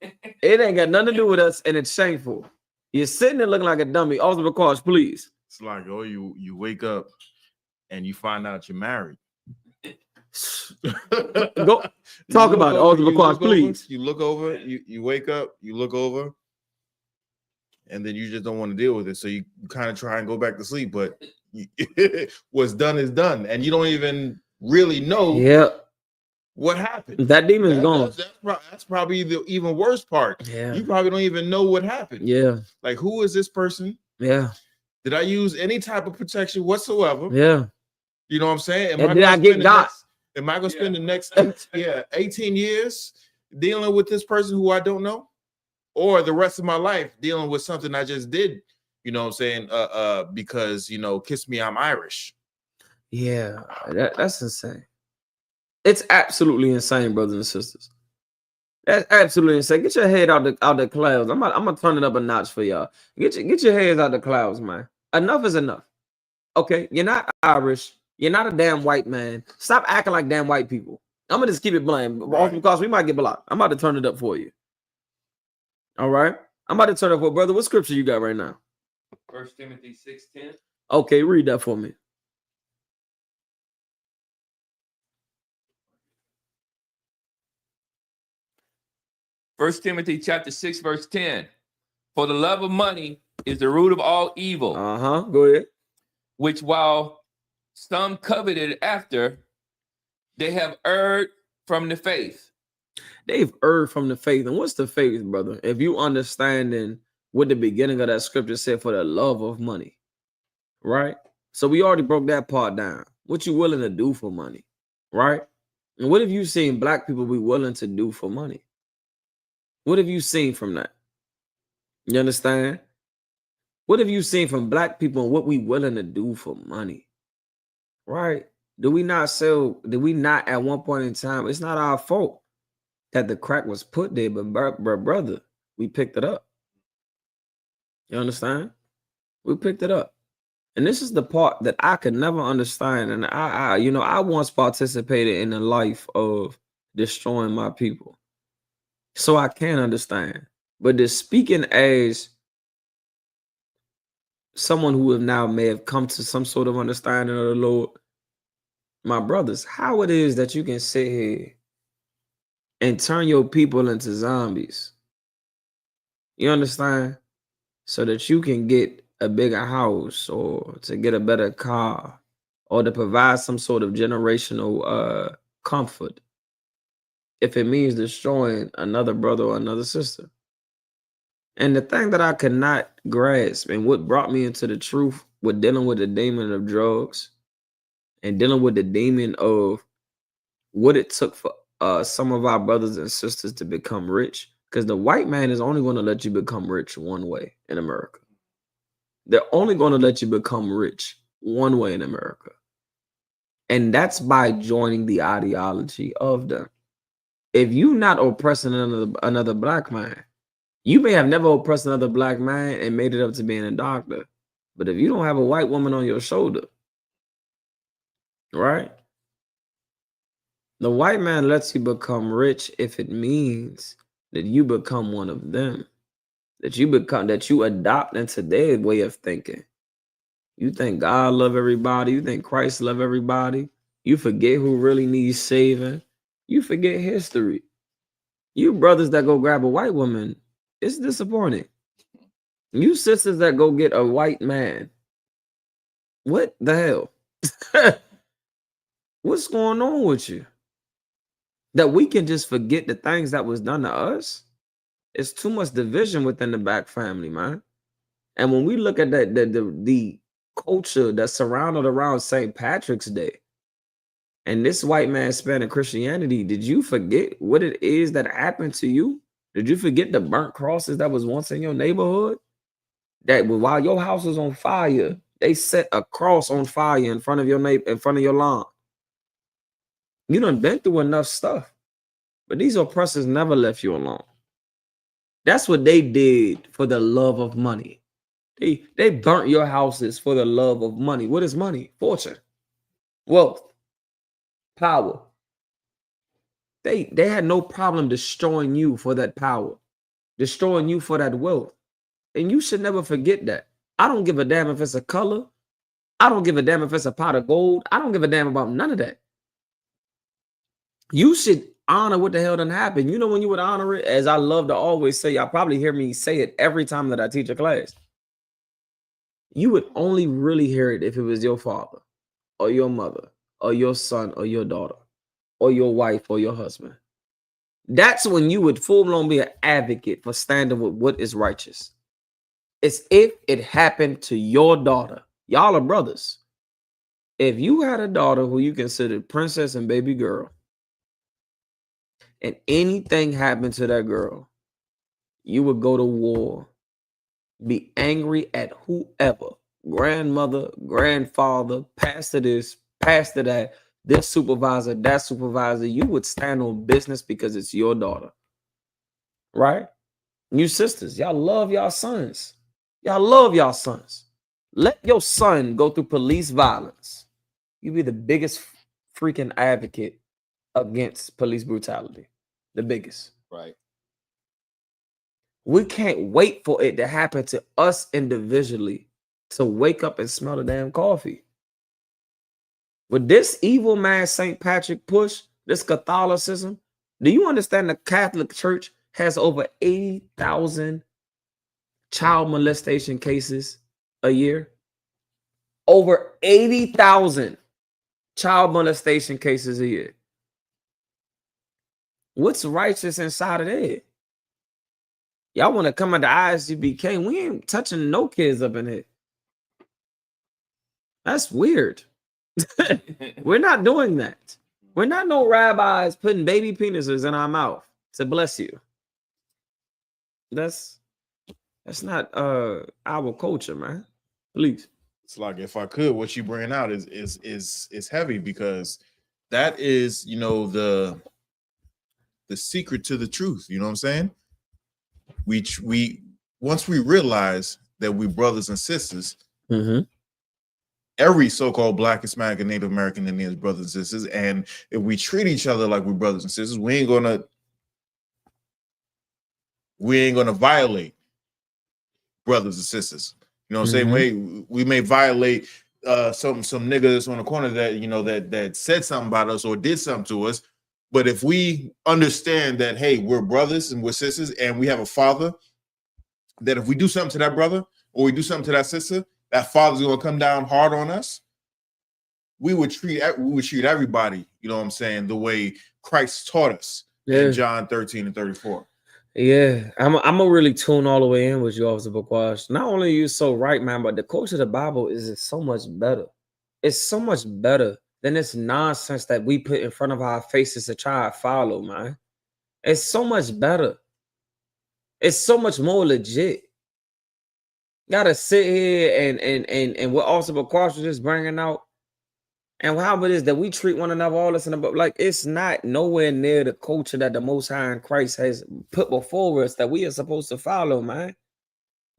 It ain't got nothing to do with us, and it's shameful. You're sitting there looking like a dummy. Also, because please. It's like, you wake up and you find out you're married. Go talk about it. Also, because please. You look over, you wake up, you look over, and then you just don't want to deal with it. So you kind of try and go back to sleep, but what's done is done. And you don't even really know what happened? That demon's gone. That's probably the even worse part. Yeah. You probably don't even know what happened. Yeah. Like, who is this person? Yeah. Did I use any type of protection whatsoever? Yeah. You know what I'm saying? And did I get got? Am I going to spend the next 18 years dealing with this person who I don't know? Or the rest of my life dealing with something I just did, you know what I'm saying? Because, you know, kiss me, I'm Irish. Yeah, that's insane. It's absolutely insane, brothers and sisters. That's absolutely insane. Get your head out the clouds. I'm gonna turn it up a notch for y'all. Get your heads out the clouds, man. Enough is enough. Okay, you're not Irish. You're not a damn white man. Stop acting like damn white people. I'm gonna just keep it bland, because we might get blocked. I'm about to turn it up for you. All right, I'm about to turn it up for brother. What scripture you got right now? 1 Timothy 6:10. Okay, read that for me. First Timothy chapter 6, verse 10. For the love of money is the root of all evil. Go ahead. Which while some coveted after, they have erred from the faith. They've erred from the faith. And what's the faith, brother? If you understanding what the beginning of that scripture said, for the love of money, right? So we already broke that part down. What you willing to do for money, right? And what have you seen black people be willing to do for money? What have you seen from that? You understand? What have you seen from black people and what we willing to do for money? Right? Do we not at one point in time? It's not our fault that the crack was put there, but brother, we picked it up. You understand? We picked it up. And this is the part that I could never understand. And I once participated in the life of destroying my people. So I can understand. But just speaking as someone who may have come to some sort of understanding of the Lord, my brothers, how it is that you can sit here and turn your people into zombies. You understand? So that you can get a bigger house or to get a better car or to provide some sort of generational comfort, if it means destroying another brother or another sister. And the thing that I could not grasp, and what brought me into the truth with dealing with the demon of drugs and dealing with the demon of what it took for some of our brothers and sisters to become rich, because the white man is only going to let you become rich one way in America. They're only going to let you become rich one way in America. And that's by joining the ideology of them. If you're not oppressing another black man, you may have never oppressed another black man and made it up to being a doctor. But if you don't have a white woman on your shoulder, right? The white man lets you become rich if it means that you become one of them, that you adopt into their way of thinking. You think God love everybody. You think Christ love everybody. You forget who really needs saving. You forget history. You brothers that go grab a white woman, it's disappointing. You sisters that go get a white man, what the hell? What's going on with you? That we can just forget the things that was done to us? It's too much division within the black family, man. And when we look at the culture that's surrounded around St. Patrick's Day, and this white man spanning Christianity, did you forget what it is that happened to you? Did you forget the burnt crosses that was once in your neighborhood? That while your house was on fire, they set a cross on fire in front of your in front of your lawn. You done been through enough stuff, but these oppressors never left you alone. That's what they did for the love of money. They burnt your houses for the love of money. What is money? Fortune, wealth, power. They had no problem destroying you for that power, destroying you for that wealth. And you should never forget that. I don't give a damn if it's a color. I don't give a damn if it's a pot of gold. I don't give a damn about none of that. You should honor what the hell done happened. You know when you would honor it, as I love to always say, y'all probably hear me say it every time that I teach a class. You would only really hear it if it was your father or your mother or your son or your daughter. or your wife or your husband. That's when you would full blown be an advocate for standing with what is righteous. It's if it happened to your daughter. Y'all are brothers. If you had a daughter who you considered princess and baby girl, and anything happened to that girl, you would go to war, be angry at whoever, grandmother, grandfather, pastor this, pastor that, this supervisor, that supervisor. You would stand on business because it's your daughter, right? You sisters, y'all love y'all sons. Y'all love y'all sons. Let your son go through police violence. You be the biggest freaking advocate against police brutality. The biggest. Right. We can't wait for it to happen to us individually to wake up and smell the damn coffee. With this evil man St. Patrick push, this Catholicism, do you understand the Catholic Church has over 80,000 child molestation cases a year? Over 80,000 child molestation cases a year. What's righteous inside of that? Y'all want to come into I.S.U.P.K? We ain't touching no kids up in here. That's weird. We're not doing that. We're not no rabbis putting baby penises in our mouth to bless you. That's not our culture, man. Please. It's like, if I could, what you bring out is heavy, because that is, you know, the secret to the truth. You know what I'm saying? We once we realize that we brothers and sisters, every so-called Black, Hispanic, and Native American Indians brothers and sisters, and if we treat each other like we're brothers and sisters, we ain't gonna violate brothers and sisters. You know what I'm saying? We may violate some nigga that's on the corner that, you know, that said something about us or did something to us. But if we understand that, hey, we're brothers and we're sisters, and we have a father, that if we do something to that brother or we do something to that sister, that father's gonna come down hard on us. We would treat everybody, you know what I'm saying, the way Christ taught us in John 13 and 34. Yeah, I'm gonna really tune all the way in with you, Officer Bakwash. Not only are you so right, man, but the culture of the Bible is so much better. It's so much better than this nonsense that we put in front of our faces to try to follow, man. It's so much better. It's so much more legit. Gotta sit here and what Officer Bakwash was just bringing out, and how it is that we treat one another, all this and about, like, it's not nowhere near the culture that the Most High in Christ has put before us that we are supposed to follow, man.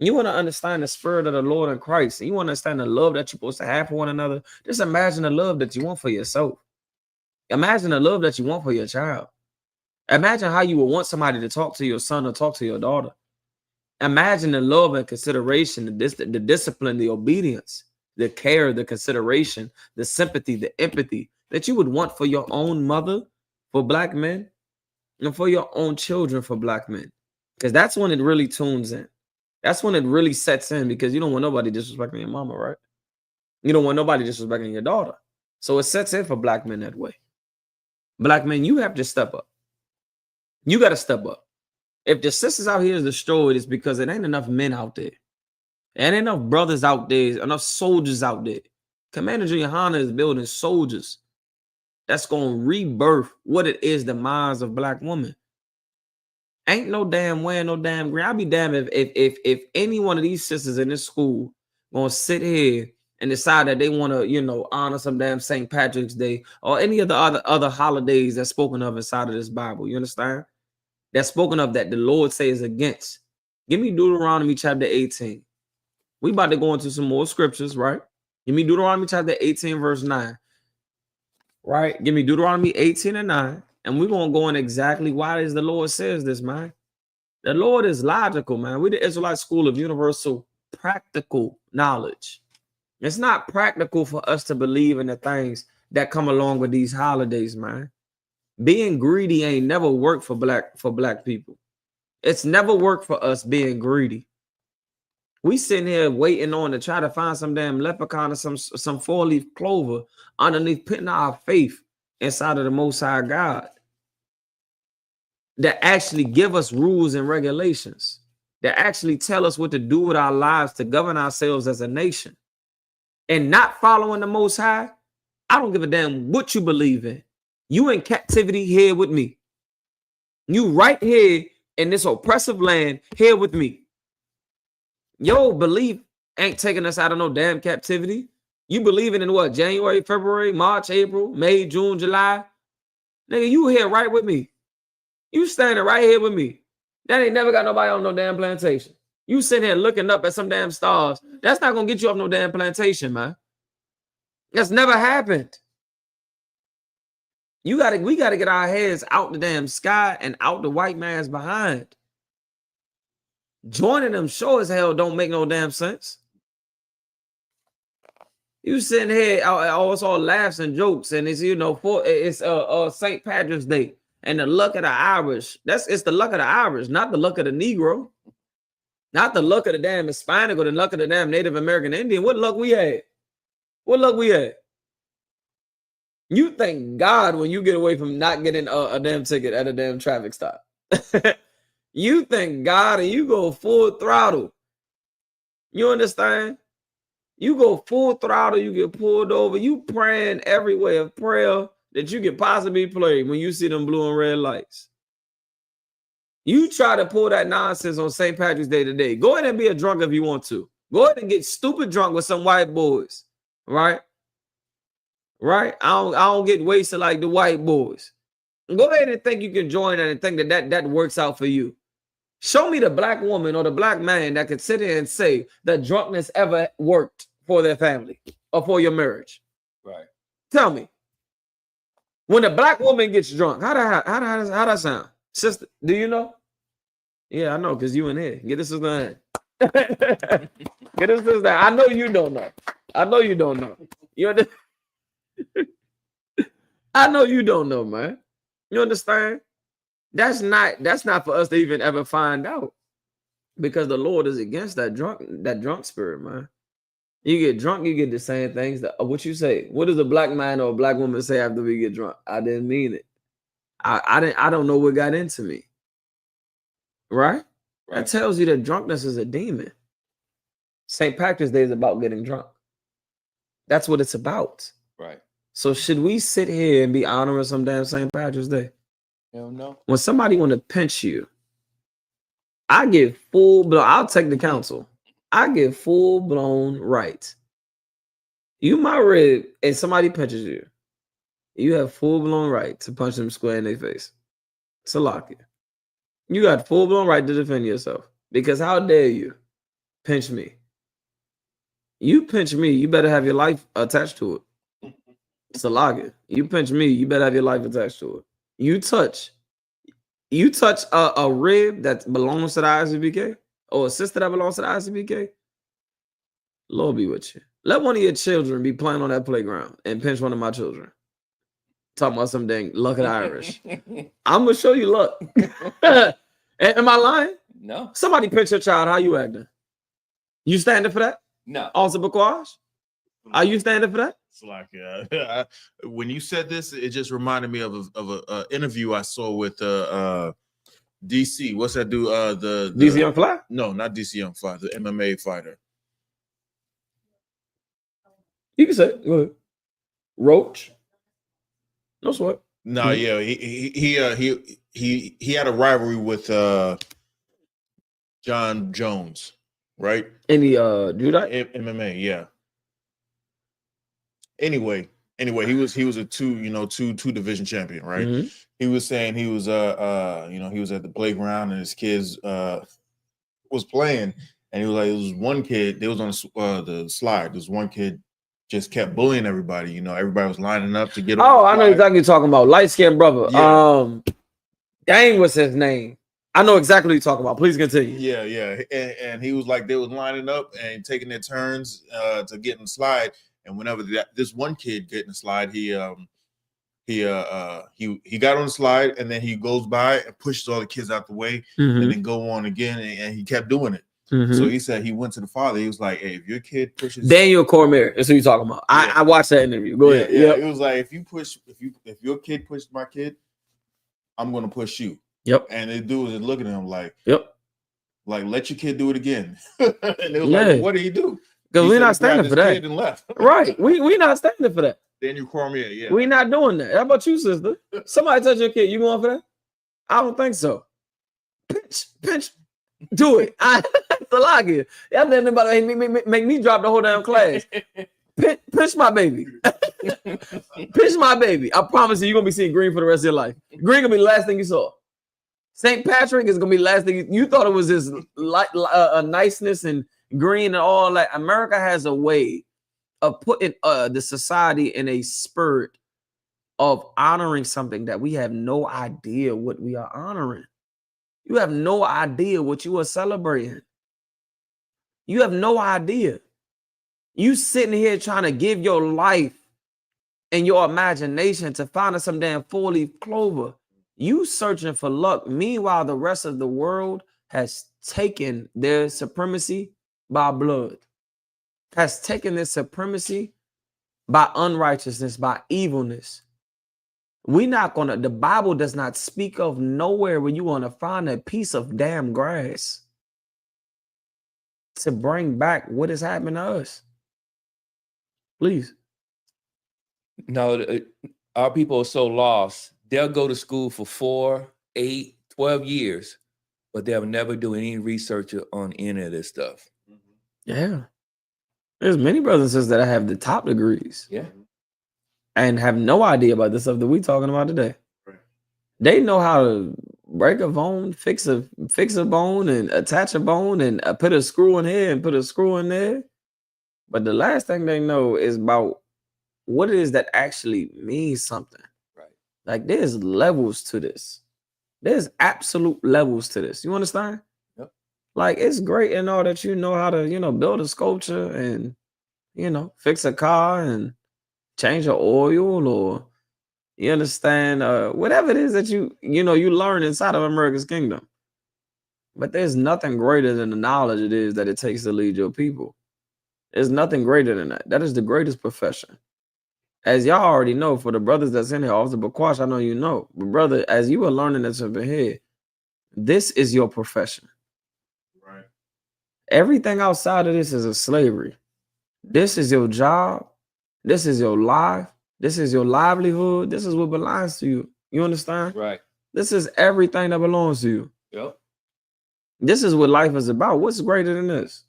You want to understand the spirit of the Lord in Christ, and you want to understand the love that you're supposed to have for one another. Just imagine the love that you want for yourself. Imagine the love that you want for your child. Imagine how you would want somebody to talk to your son or talk to your daughter. Imagine the love and consideration, the discipline, the obedience, the care, the consideration, the sympathy, the empathy that you would want for your own mother, for Black men, and for your own children, for Black men. Because that's when it really tunes in. That's when it really sets in, because you don't want nobody disrespecting your mama, right? You don't want nobody disrespecting your daughter. So it sets in for Black men that way. Black men, you have to step up. You got to step up. If the sisters out here is destroyed, it's because it ain't enough men out there. There ain't enough brothers out there, enough soldiers out there. Commander YAHANNA is building soldiers that's going to rebirth what it is, the minds of Black women. Ain't no damn way, no damn green. I'll be damned if any one of these sisters in this school going to sit here and decide that they want to, you know, honor some damn St. Patrick's Day or any of the other holidays that's spoken of inside of this Bible. You understand? That's spoken of that the Lord says against. Give me Deuteronomy chapter 18. We about to go into some more scriptures, right? Give me Deuteronomy chapter 18, verse 9. Right? Give me Deuteronomy 18 and 9. And we're going to go in exactly why is the Lord says this, man. The Lord is logical, man. We're the Israelite school of universal practical knowledge. It's not practical for us to believe in the things that come along with these holidays, man. Being greedy ain't never worked for black people. It's never worked for us being greedy. We sitting here waiting on to try to find some damn leprechaun or some four-leaf clover underneath putting our faith inside of the Most High God that actually give us rules and regulations, that actually tell us what to do with our lives to govern ourselves as a nation. And not following the Most High, I don't give a damn what you believe in. You in captivity here with me. You right here in this oppressive land here with me. Your belief ain't taking us out of no damn captivity. You believing in what? January, February, March, April, May, June, July. Nigga, you here right with me. You standing right here with me. That ain't never got nobody on no damn plantation. You sitting here looking up at some damn stars. That's not gonna get you off no damn plantation, man. That's never happened. We gotta get our heads out the damn sky and out the white man's behind. Joining them sure as hell don't make no damn sense. You sitting here, it's all laughs and jokes, and it's it's St. Patrick's Day and the luck of the Irish. It's the luck of the Irish, not the luck of the Negro, not the luck of the damn Hispanic or the luck of the damn Native American Indian. What luck we had? What luck we had? You thank God when you get away from not getting a damn ticket at a damn traffic stop. You thank God and you go full throttle. You understand? You go full throttle, you get pulled over. You praying every way of prayer that you can possibly play when you see them blue and red lights. You try to pull that nonsense on St. Patrick's Day today. Go ahead and be a drunk if you want to. Go ahead and get stupid drunk with some white boys, right? Right? I don't get wasted like the white boys. Go ahead and think you can join that and think that works out for you. Show me the black woman or the black man that could sit here and say that drunkenness ever worked for their family or for your marriage. Right. Tell me. When a black woman gets drunk, how that sound? Sister, do you know? Yeah, I know, because you in here. Get this sister in. Get this sister. I know you don't know. I know you don't know. You understand? I know you don't know, man. You understand? That's not for us to even ever find out, because the Lord is against that drunk spirit, man. You get drunk, you get the same things. What you say? What does a black man or a black woman say after we get drunk? I didn't mean it. I don't know what got into me. Right? That tells you that drunkenness is a demon. St. Patrick's Day is about getting drunk. That's what it's about. Right. So should we sit here and be honoring some damn St. Patrick's Day? Hell no. When somebody want to pinch you, I get full blown. I'll take the counsel. I get full blown right. You my rib and somebody pinches you, you have full blown right to punch them square in their face. Salaki. You got full blown right to defend yourself, because how dare you pinch me? You pinch me, you better have your life attached to it. Salaki. You pinch me, you better have your life attached to it. You touch a rib that belongs to the ISUPK or a sister that belongs to the ISUPK, Lord be with you. Let one of your children be playing on that playground and pinch one of my children. Talking about some dang luck of the Irish. I'm going to show you luck. Am I lying? No. Somebody pinch your child, how you acting? You standing for that? No. Also, Bakwash? Are you standing for that? It's like when you said this, it just reminded me of a interview I saw with DC. What's that dude? The DC Young Fly? No, not DC Young Fly. The MMA fighter. You can say it. Go ahead. Roach. No sweat. No, yeah, he had a rivalry with John Jones, right? Any Judite? MMA, yeah. Anyway, he was a two division champion, right? Mm-hmm. He was saying he was he was at the playground and his kids was playing, and he was like, there was one kid, they was on the slide. There was one kid just kept bullying everybody. Everybody was lining up to get on. Oh, I know exactly what you're talking about. Light-skinned brother. Yeah. Dang, what's his name? I know exactly what you're talking about. Please continue. Yeah. And he was like, they was lining up and taking their turns to get in the slide. And whenever this one kid get in the slide, he got on the slide, and then he goes by and pushes all the kids out the way, and then go on again, and he kept doing it. So he said he went to the father. He was like, "Hey, if your kid pushes Daniel Cormier, that's who you talking about. I watched that interview. Go ahead. Yeah, it was like if your kid pushed my kid, I'm gonna push you. Yep. And the dude was just looking at him like, yep, like let your kid do it again. And it was like, well, what did he do? Because we're not He grabbed standing for his that. kid and left. Right. We not standing for that. Daniel Cormier, yeah. We not doing that. How about you, sister? Somebody touch your kid, you going for that? I don't think so. Pinch, do it. That's the lock here. Y'all let anybody make me drop the whole damn class. Pinch my baby. Pinch my baby. I promise you, you're gonna be seeing green for the rest of your life. Green gonna be the last thing you saw. St. Patrick is gonna be the last thing you thought it was this niceness and green and all that. America has a way of putting the society in a spirit of honoring something that we have no idea what we are honoring. You have no idea what you are celebrating. You have no idea. You sitting here trying to give your life and your imagination to find some damn four-leaf clover. You searching for luck. Meanwhile, the rest of the world has taken their supremacy by blood, has taken their supremacy by unrighteousness, by evilness. The Bible does not speak of nowhere where you want to find a piece of damn grass to bring back what has happened to us. Please. No, our people are so lost. They'll go to school for 4, 8, 12 years, but they'll never do any research on any of this stuff. Yeah. There's many brothers and sisters that have the top degrees. Yeah. And have no idea about the stuff that we're talking about today. Right. They know how to break a bone, fix a bone, and attach a bone, and put a screw in here and put a screw in there. But the last thing they know is about what it is that actually means something. Right. Like there's levels to this. There's absolute levels to this. You understand? Yep. Like it's great and all that you know how to, build a sculpture and, fix a car and change your oil, or you understand whatever it is that you learn inside of America's kingdom. But there's nothing greater than the knowledge it is that it takes to lead your people. There's nothing greater than that. That is the greatest profession. As y'all already know, for the brothers that's in here, Officer Bakwash, I know you know. But brother, as you are learning this up in here, this is your profession. Right. Everything outside of this is a slavery. This is your job. This is your life. This is your livelihood. This is what belongs to you. You understand? Right. This is everything that belongs to you. Yep. This is what life is about. What's greater than this?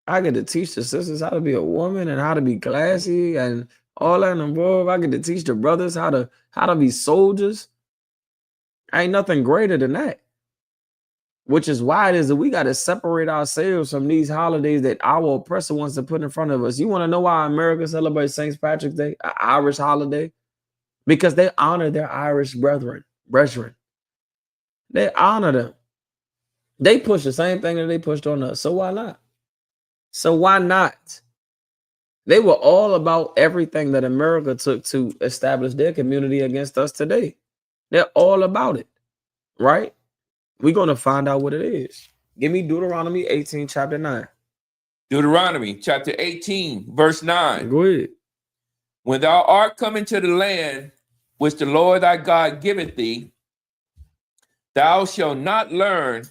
I get to teach the sisters how to be a woman and how to be classy and all that involved. I get to teach the brothers how to be soldiers. Ain't nothing greater than that. Which is why it is that we got to separate ourselves from these holidays that our oppressor wants to put in front of us. You want to know why America celebrates St. Patrick's Day, an Irish holiday? Because they honor their Irish brethren. They honor them. They push the same thing that they pushed on us. So why not? So why not? They were all about everything that America took to establish their community against us today. They're all about it, right? We're going to find out what it is. Give me Deuteronomy 18, chapter 9. Deuteronomy chapter 18, verse 9. Go ahead. When thou art come into the land which the Lord thy God giveth thee, thou shalt not learn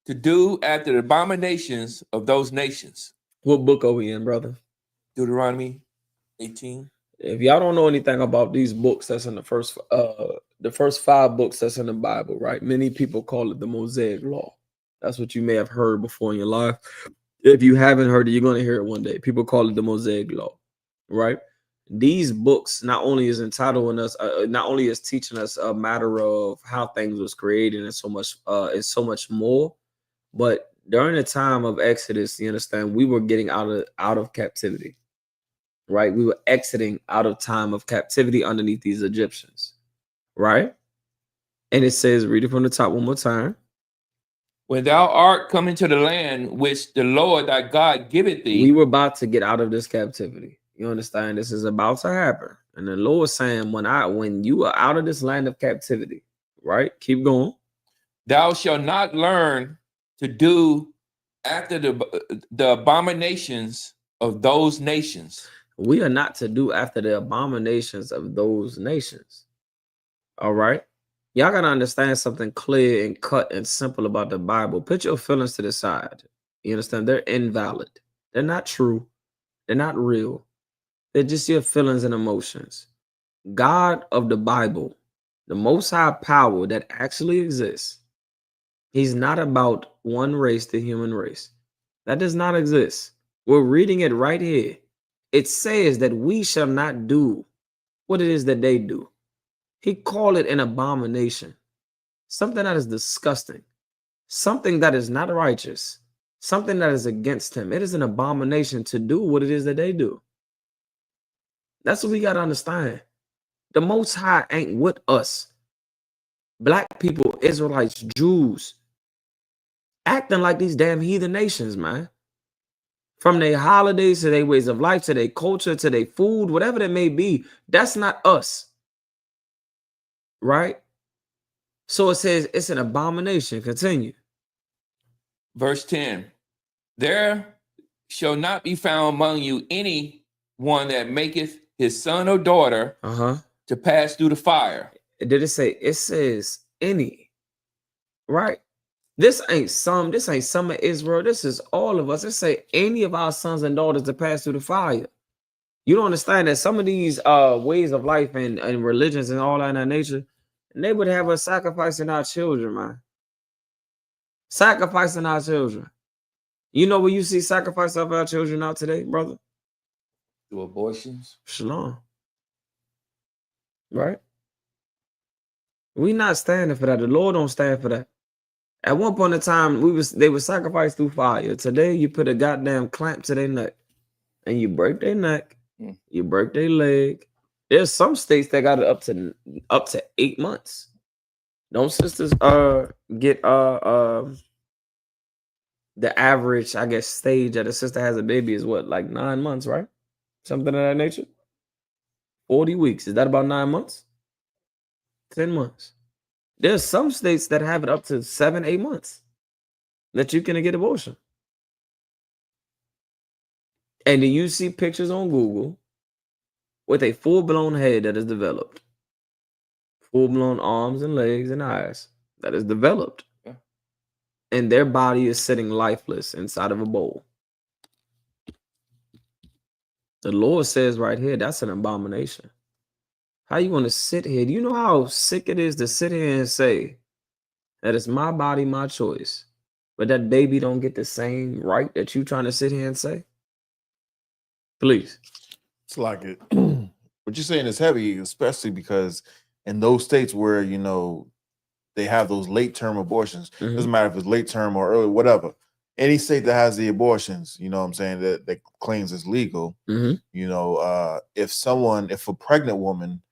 to do after the abominations of those nations. What book are we in, brother? Deuteronomy 18. If y'all don't know anything about these books that's in the first 5 books that's in the Bible, right? Many people call it the Mosaic Law. That's what you may have heard before in your life. If you haven't heard it, you're going to hear it one day. People call it the Mosaic Law, right? These books not only is entitling us, not only is teaching us a matter of how things was created and so much more, but during the time of Exodus, you understand, we were getting out of captivity, right? We were exiting out of time of captivity underneath these Egyptians, right? And it says, read it from the top one more time. When thou art come into the land which the Lord thy God giveth thee. We were about to get out of this captivity. You understand? This is about to happen. And the Lord saying, when you are out of this land of captivity, right? Keep going. Thou shalt not learn to do after the abominations of those nations. We are not to do after the abominations of those nations. All right. Y'all got to understand something clear and cut and simple about the Bible. Put your feelings to the side. You understand? They're invalid. They're not true. They're not real. They're just your feelings and emotions. God of the Bible, the most high power that actually exists, he's not about one race, the human race. That does not exist. We're reading it right here. It says that we shall not do what it is that they do. He called it an abomination, something that is disgusting, something that is not righteous, something that is against him. It is an abomination to do what it is that they do. That's what we got to understand. The Most High ain't with us. Black people, Israelites, Jews, acting like these damn heathen nations, man. From their holidays to their ways of life, to their culture, to their food, whatever that may be, that's not us. Right? So it says it's an abomination. Continue. Verse 10. There shall not be found among you any one that maketh his son or daughter to pass through the fire. Did it say? It says any. Right? This ain't some of Israel. This is all of us. It say any of our sons and daughters to pass through the fire. You don't understand that some of these ways of life and religions and all that nature, and they would have us sacrificing our children, man. Sacrificing our children. You know where you see sacrifice of our children out today, brother? Through abortions. Shalom. Right? We not standing for that. The Lord don't stand for that. At one point in time, they were sacrificed through fire. Today, you put a goddamn clamp to their neck, and you break their neck, you break their leg. There's some states that got it up to 8 months. Don't sisters get the average, I guess, stage that a sister has a baby is what, like 9 months, right? Something of that nature. 40 weeks. Is that about 9 months? 10 months. There's some states that have it up to 7, 8 months that you can get abortion. And then you see pictures on Google with a full-blown head that is developed. Full-blown arms and legs and eyes that is developed. Yeah. And their body is sitting lifeless inside of a bowl. The Lord says right here, that's an abomination. How you want to sit here? Do you know how sick it is to sit here and say that it's my body, my choice, but that baby don't get the same right that you trying to sit here and say? Please. It's like it. What you're saying is heavy, especially because in those states where, you know, they have those late term abortions, doesn't matter if it's late term or early, whatever. Any state that has the abortions, you know what I'm saying, that claims it's legal, you know, if a pregnant woman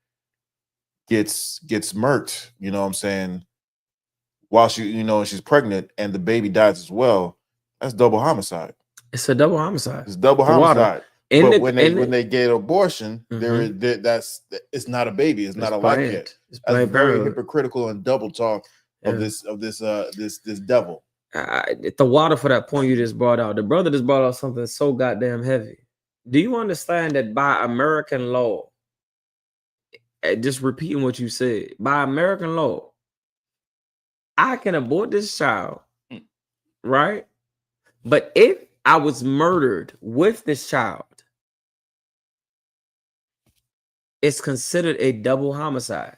gets murked, you know what I'm saying, while she's pregnant and the baby dies as well, that's double homicide. It's a double homicide. It's double homicide. But when they get abortion, it's not a baby, it's not a life yet. That's very hypocritical and double talk of this devil. The water for that point you just brought out. The brother just brought out something so goddamn heavy. Do you understand that by American law, just repeating what you said, by American law, I can abort this child, right? But if I was murdered with this child, it's considered a double homicide.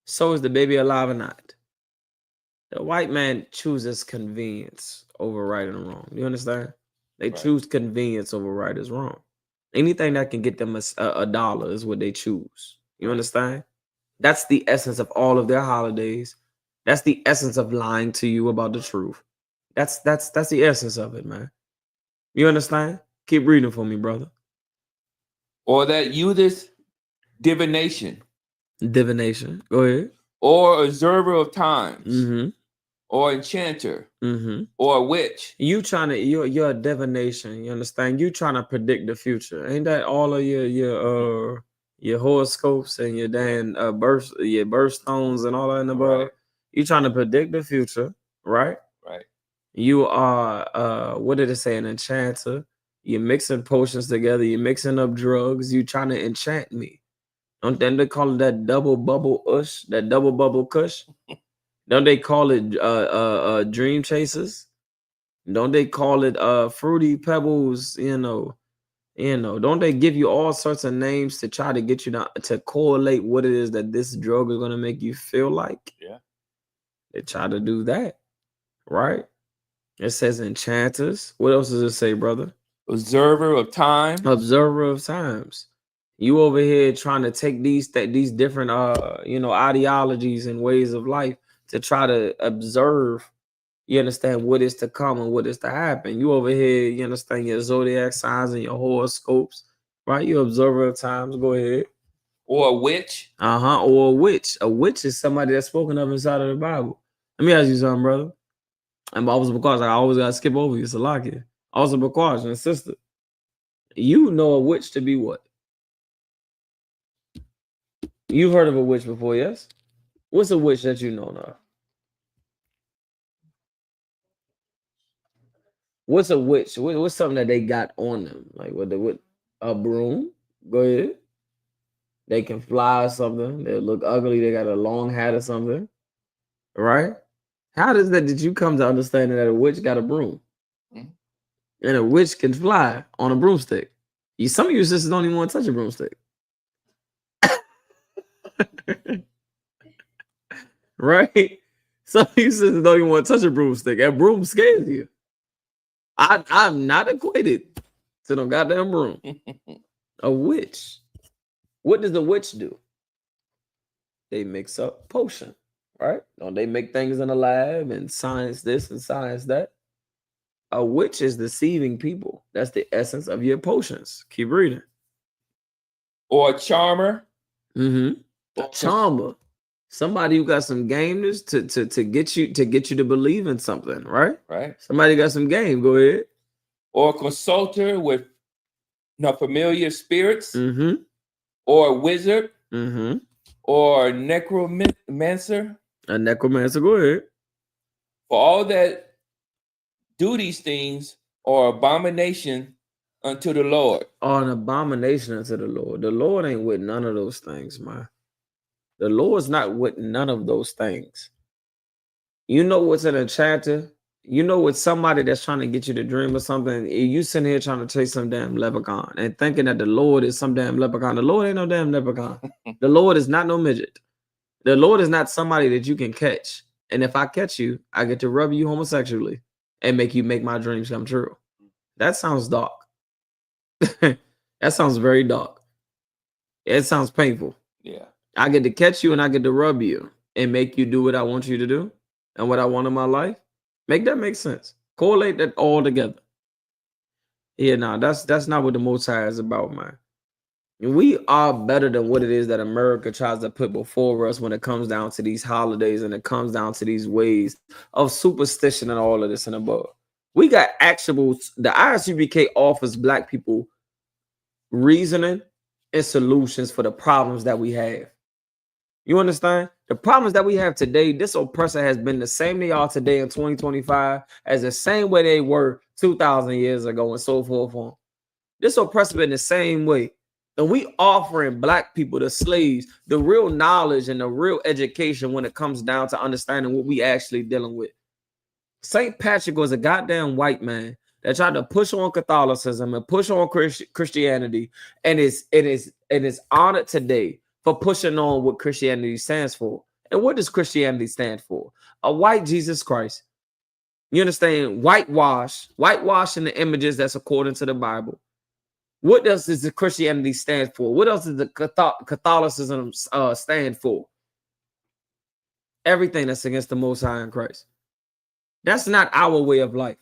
So is the baby alive or not? The white man chooses convenience over right and wrong. You understand? They choose convenience over right is wrong. Anything that can get them a dollar is what they choose. You understand? That's the essence of all of their holidays. That's the essence of lying to you about the truth. That's the essence of it, man. You understand? Keep reading for me, brother. Or that useth divination. Divination. Go ahead. Or observer of times. Or enchanter. Or a witch. You're a divination. You understand? You trying to predict the future. Ain't that all of your horoscopes and your damn birthstones and all that in the above? You trying to predict the future, right? Right. You are what did it say? An enchanter. You're mixing potions together. You're mixing up drugs. You trying to enchant me. Don't then they call it that double bubble ush, that double bubble kush? Don't they call it dream chasers? Don't they call it fruity pebbles? Don't they give you all sorts of names to try to get you to correlate what it is that this drug is gonna make you feel like? Yeah. They try to do that, right? It says enchanters. What else does it say, brother? Observer of time. Observer of times. You over here trying to take these different ideologies and ways of life to try to observe. You understand what is to come and what is to happen. You over here, you understand your zodiac signs and your horoscopes, right? You observer of times. Go ahead. Or a witch. Or a witch. A witch is somebody that's spoken of inside of the Bible. Let me ask you something, brother. And also because I always gotta skip over you, Salaki. Also because and sister, you know a witch to be what? You've heard of a witch before, yes? What's a witch that you know now? What's a witch? What's something that they got on them? Like what a broom? Go ahead. They can fly or something. They look ugly. They got a long hat or something. Right? How does that did you come to understanding that a witch got a broom? And a witch can fly on a broomstick? Some of you sisters don't even want to touch a broomstick. Right? Some of you sisters don't even want to touch a broomstick. That broom scares you. I'm not equated to no goddamn broom. A witch. What does a witch do? They mix up potion, right? Don't they make things in the lab and science this and science that? A witch is deceiving people. That's the essence of your potions. Keep reading. Or a charmer. Mm-hmm. A charmer. Somebody who got some gameness to get you to believe in something, right? Right. Somebody got some game. Go ahead. Or a consulter with familiar spirits. Mm-hmm. Or a wizard. Mm-hmm. Or a necromancer. A necromancer. Go ahead. For all that do these things are abomination unto the Lord. Are an abomination unto the Lord. The Lord ain't with none of those things, man. The Lord's not with none of those things. You know what's an enchanter? You know what's somebody that's trying to get you to dream of something. You sitting here trying to chase some damn leprechaun and thinking that the Lord is some damn leprechaun. The Lord ain't no damn leprechaun. The Lord is not no midget. The Lord is not somebody that you can catch. And if I catch you, I get to rub you homosexually and make you make my dreams come true. That sounds dark. That sounds very dark. It sounds painful. Yeah. I get to catch you and I get to rub you and make you do what I want you to do and what I want in my life. Make that make sense. Correlate that all together. Yeah, no, that's not what the Most High is about, man. We are better than what it is that America tries to put before us when it comes down to these holidays and it comes down to these ways of superstition and all of this and above. We got actual, the I.S.U.P.K offers Black people reasoning and solutions for the problems that we have. You understand? The problems that we have today, this oppressor has been the same they are today in 2025 as the same way they were 2,000 years ago and so forth on. This oppressor been the same way. And we offering Black people, the slaves, the real knowledge and the real education when it comes down to understanding what we actually dealing with. St. Patrick was a goddamn white man that tried to push on Catholicism and push on Christianity, and is honored today for pushing on what Christianity stands for. And what does Christianity stand for? A white Jesus Christ. You understand? Whitewashing the images that's according to the Bible. What else does the Christianity stand for? What else does the Catholicism stand for? Everything that's against the Most High in Christ. That's not our way of life.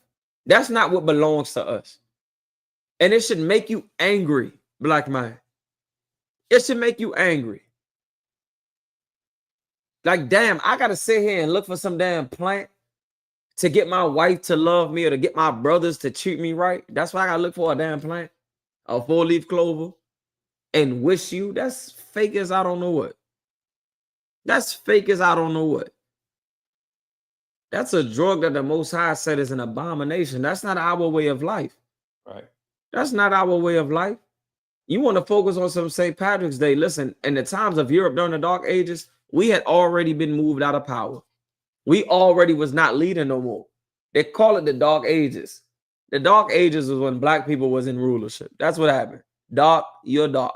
That's not what belongs to us. And it should make you angry, Black man. It should make you angry. Like, damn, I got to sit here and look for some damn plant to get my wife to love me or to get my brothers to treat me right. That's why I got to look for a damn plant. A 4-leaf clover, and wish you. That's fake as I don't know what. That's fake as I don't know what. That's a drug that the Most High said is an abomination. That's not our way of life. Right. That's not our way of life. You want to focus on some St. Patrick's Day. Listen, in the times of Europe during the Dark Ages, we had already been moved out of power. We already was not leading no more. They call it the Dark Ages. The Dark Ages was when black people was in rulership. That's what happened. Dark, you're dark.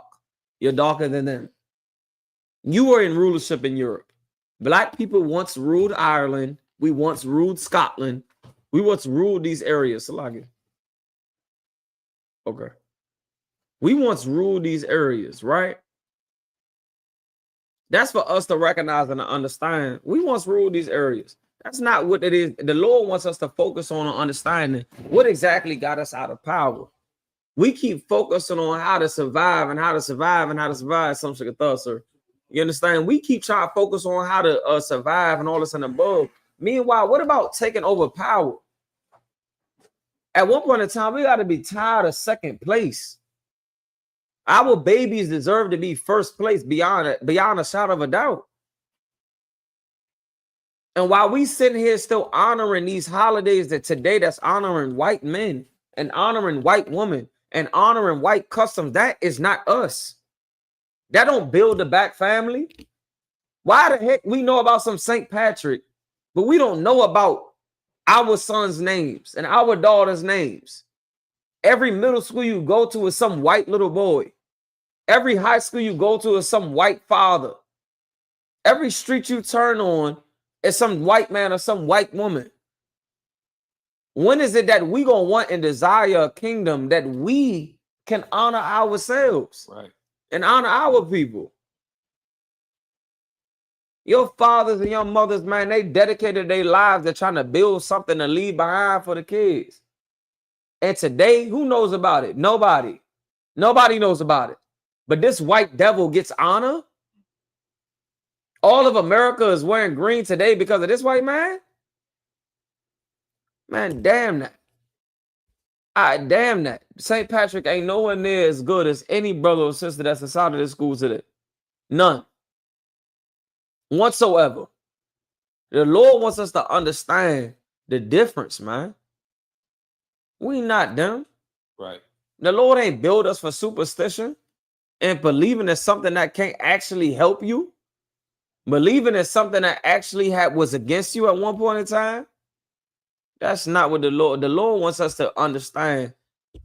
You're darker than them. You were in rulership in Europe. Black people once ruled Ireland. We once ruled Scotland. We once ruled these areas. Okay. We once ruled these areas, right? That's for us to recognize and to understand. We once ruled these areas. That's not what it is. The Lord wants us to focus on understanding what exactly got us out of power. We keep focusing on how to survive and how to survive and how to survive. Some sugar thought, sir. You understand? We keep trying to focus on how to survive and all this and above. Meanwhile, what about taking over power? At one point in time, we got to be tired of second place. Our babies deserve to be first place beyond a shadow of a doubt. And while we sitting here still honoring these holidays that today that's honoring white men and honoring white women and honoring white customs, that is not us. That don't build the back family. Why the heck we know about some St. Patrick, but we don't know about our sons' names and our daughters' names? Every middle school you go to is some white little boy. Every high school you go to is some white father. Every street you turn on is some white man or some white woman. When is it that we gonna want and desire a kingdom that we can honor ourselves, right, and honor our people? Your fathers and your mothers, man, they dedicated their lives to trying to build something to leave behind for the kids. And today, who knows about it? Nobody. Nobody knows about it. But this white devil gets honor. All of America is wearing green today because of this white man. Man, damn that. Damn that. St. Patrick ain't nowhere near as good as any brother or sister that's inside of this school today. None. Whatsoever. The Lord wants us to understand the difference, man. We not them. right. The Lord ain't built us for superstition and believing in something that can't actually help you. Believing in something that actually was against you at one point in time. That's not what the Lord wants us to understand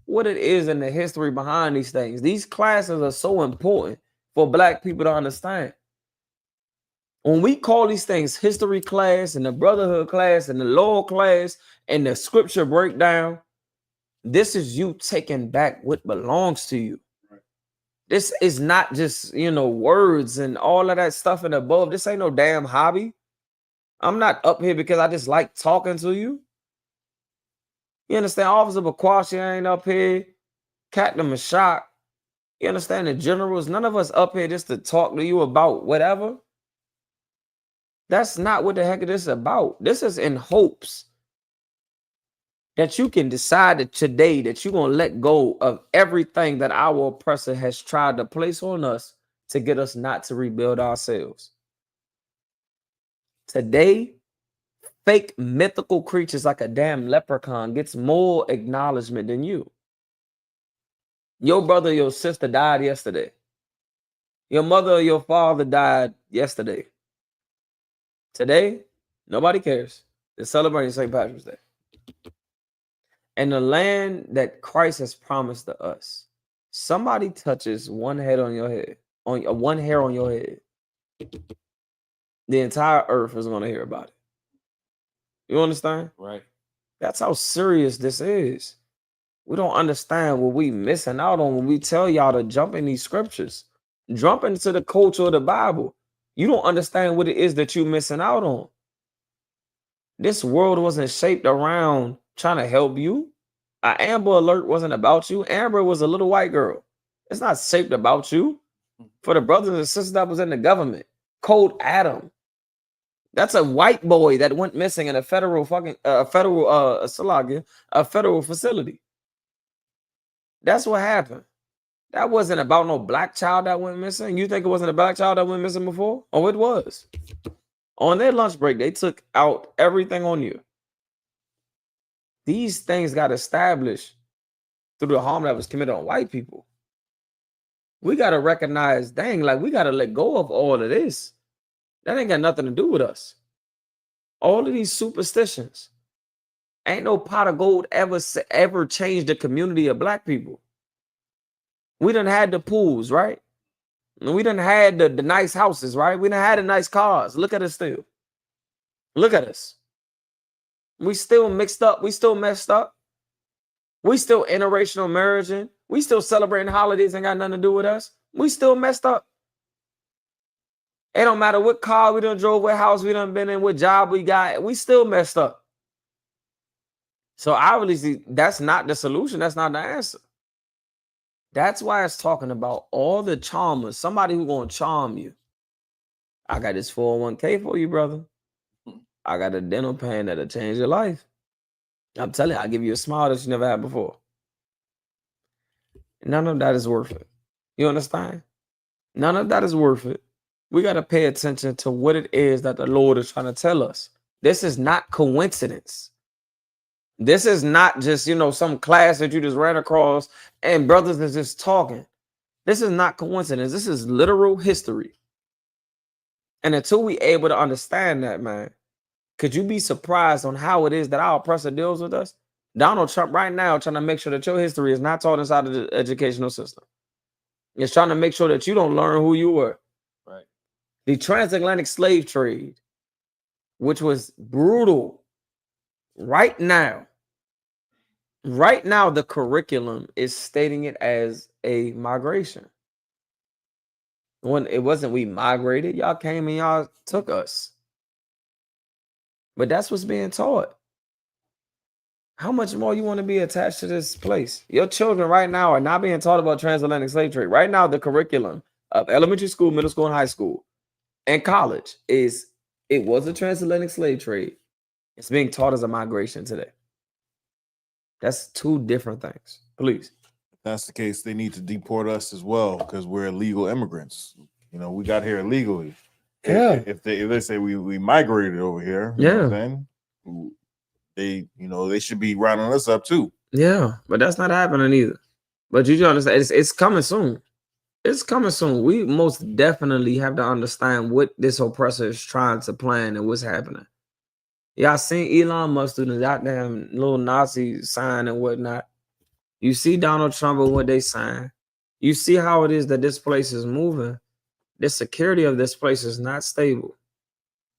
what it is in the history behind these things. These classes are so important for black people to understand. When we call these things history class and the brotherhood class and the law class and the scripture breakdown, this is you taking back what belongs to you. This is not just, words and all of that stuff and above. This ain't no damn hobby. I'm not up here because I just like talking to you. You understand? Officer Bakwashi ain't up here. Captain Mashak. You understand? The generals. None of us up here just to talk to you about whatever. That's not what the heck it is about. This is in hopes that you can decide that today that you're going to let go of everything that our oppressor has tried to place on us to get us not to rebuild ourselves. Today, fake mythical creatures like a damn leprechaun gets more acknowledgement than you. Your brother or your sister died yesterday. Your mother or your father died yesterday. Today, nobody cares. They're celebrating St. Patrick's Day. And the land that Christ has promised to us, somebody touches one hair on your head, the entire earth is going to hear about it. You understand? Right. That's how serious this is. We don't understand what we missing out on when we tell y'all to jump in these scriptures. Jump into the culture of the Bible. You don't understand what it is that you're missing out on. This world wasn't shaped around trying to help you. An Amber Alert wasn't about you. Amber was a little white girl. It's not shaped about you. For the brothers and sisters that was in the government, Code Adam. That's a white boy that went missing in a federal facility. That's what happened. That wasn't about no black child that went missing. You think it wasn't a black child that went missing before? Oh, it was. On their lunch break, they took out everything on you. These things got established through the harm that was committed on white people. We got to recognize, dang, like we got to let go of all of this. That ain't got nothing to do with us. All of these superstitions. Ain't no pot of gold ever changed the community of black people. We done had the pools, right? And we done had the nice houses, right? We done had the nice cars. Look at us still. Look at us. We still mixed up. We still messed up. We still interracial marriaging. We still celebrating holidays ain't got nothing to do with us. We still messed up. It don't matter what car we done drove, what house we done been in, what job we got. We still messed up. So obviously, that's not the solution. That's not the answer. That's why it's talking about all the charmers. Somebody who gonna charm you. I got this 401k for you, brother. I got a dental plan that'll change your life. I'm telling you, I'll give you a smile that you never had before. None of that is worth it. You understand? None of that is worth it. We got to pay attention to what it is that the Lord is trying to tell us. This is not coincidence. This is not just, some class that you just ran across and brothers is just talking. This is not coincidence. This is literal history. And until we able to understand that, man, could you be surprised on how it is that our oppressor deals with us? Donald Trump right now trying to make sure that your history is not taught inside of the educational system. It's trying to make sure that you don't learn who you were. Right. The transatlantic slave trade, which was brutal, right now, the curriculum is stating it as a migration. When it wasn't we migrated, y'all came and y'all took us. But that's what's being taught. How much more you want to be attached to this place? Your children right now are not being taught about transatlantic slave trade. Right now, the curriculum of elementary school, middle school, and high school, and college it was a transatlantic slave trade. It's being taught as a migration today. That's two different things. Please. If that's the case, they need to deport us as well because we're illegal immigrants. We got here illegally. Yeah. If they say we migrated over here, then they should be rounding us up too. Yeah, but that's not happening either. But you do understand, it's coming soon. It's coming soon. We most definitely have to understand what this oppressor is trying to plan and what's happening. Y'all seen Elon Musk do the goddamn little Nazi sign and whatnot. You see Donald Trump and what they sign. You see how it is that this place is moving. The security of this place is not stable.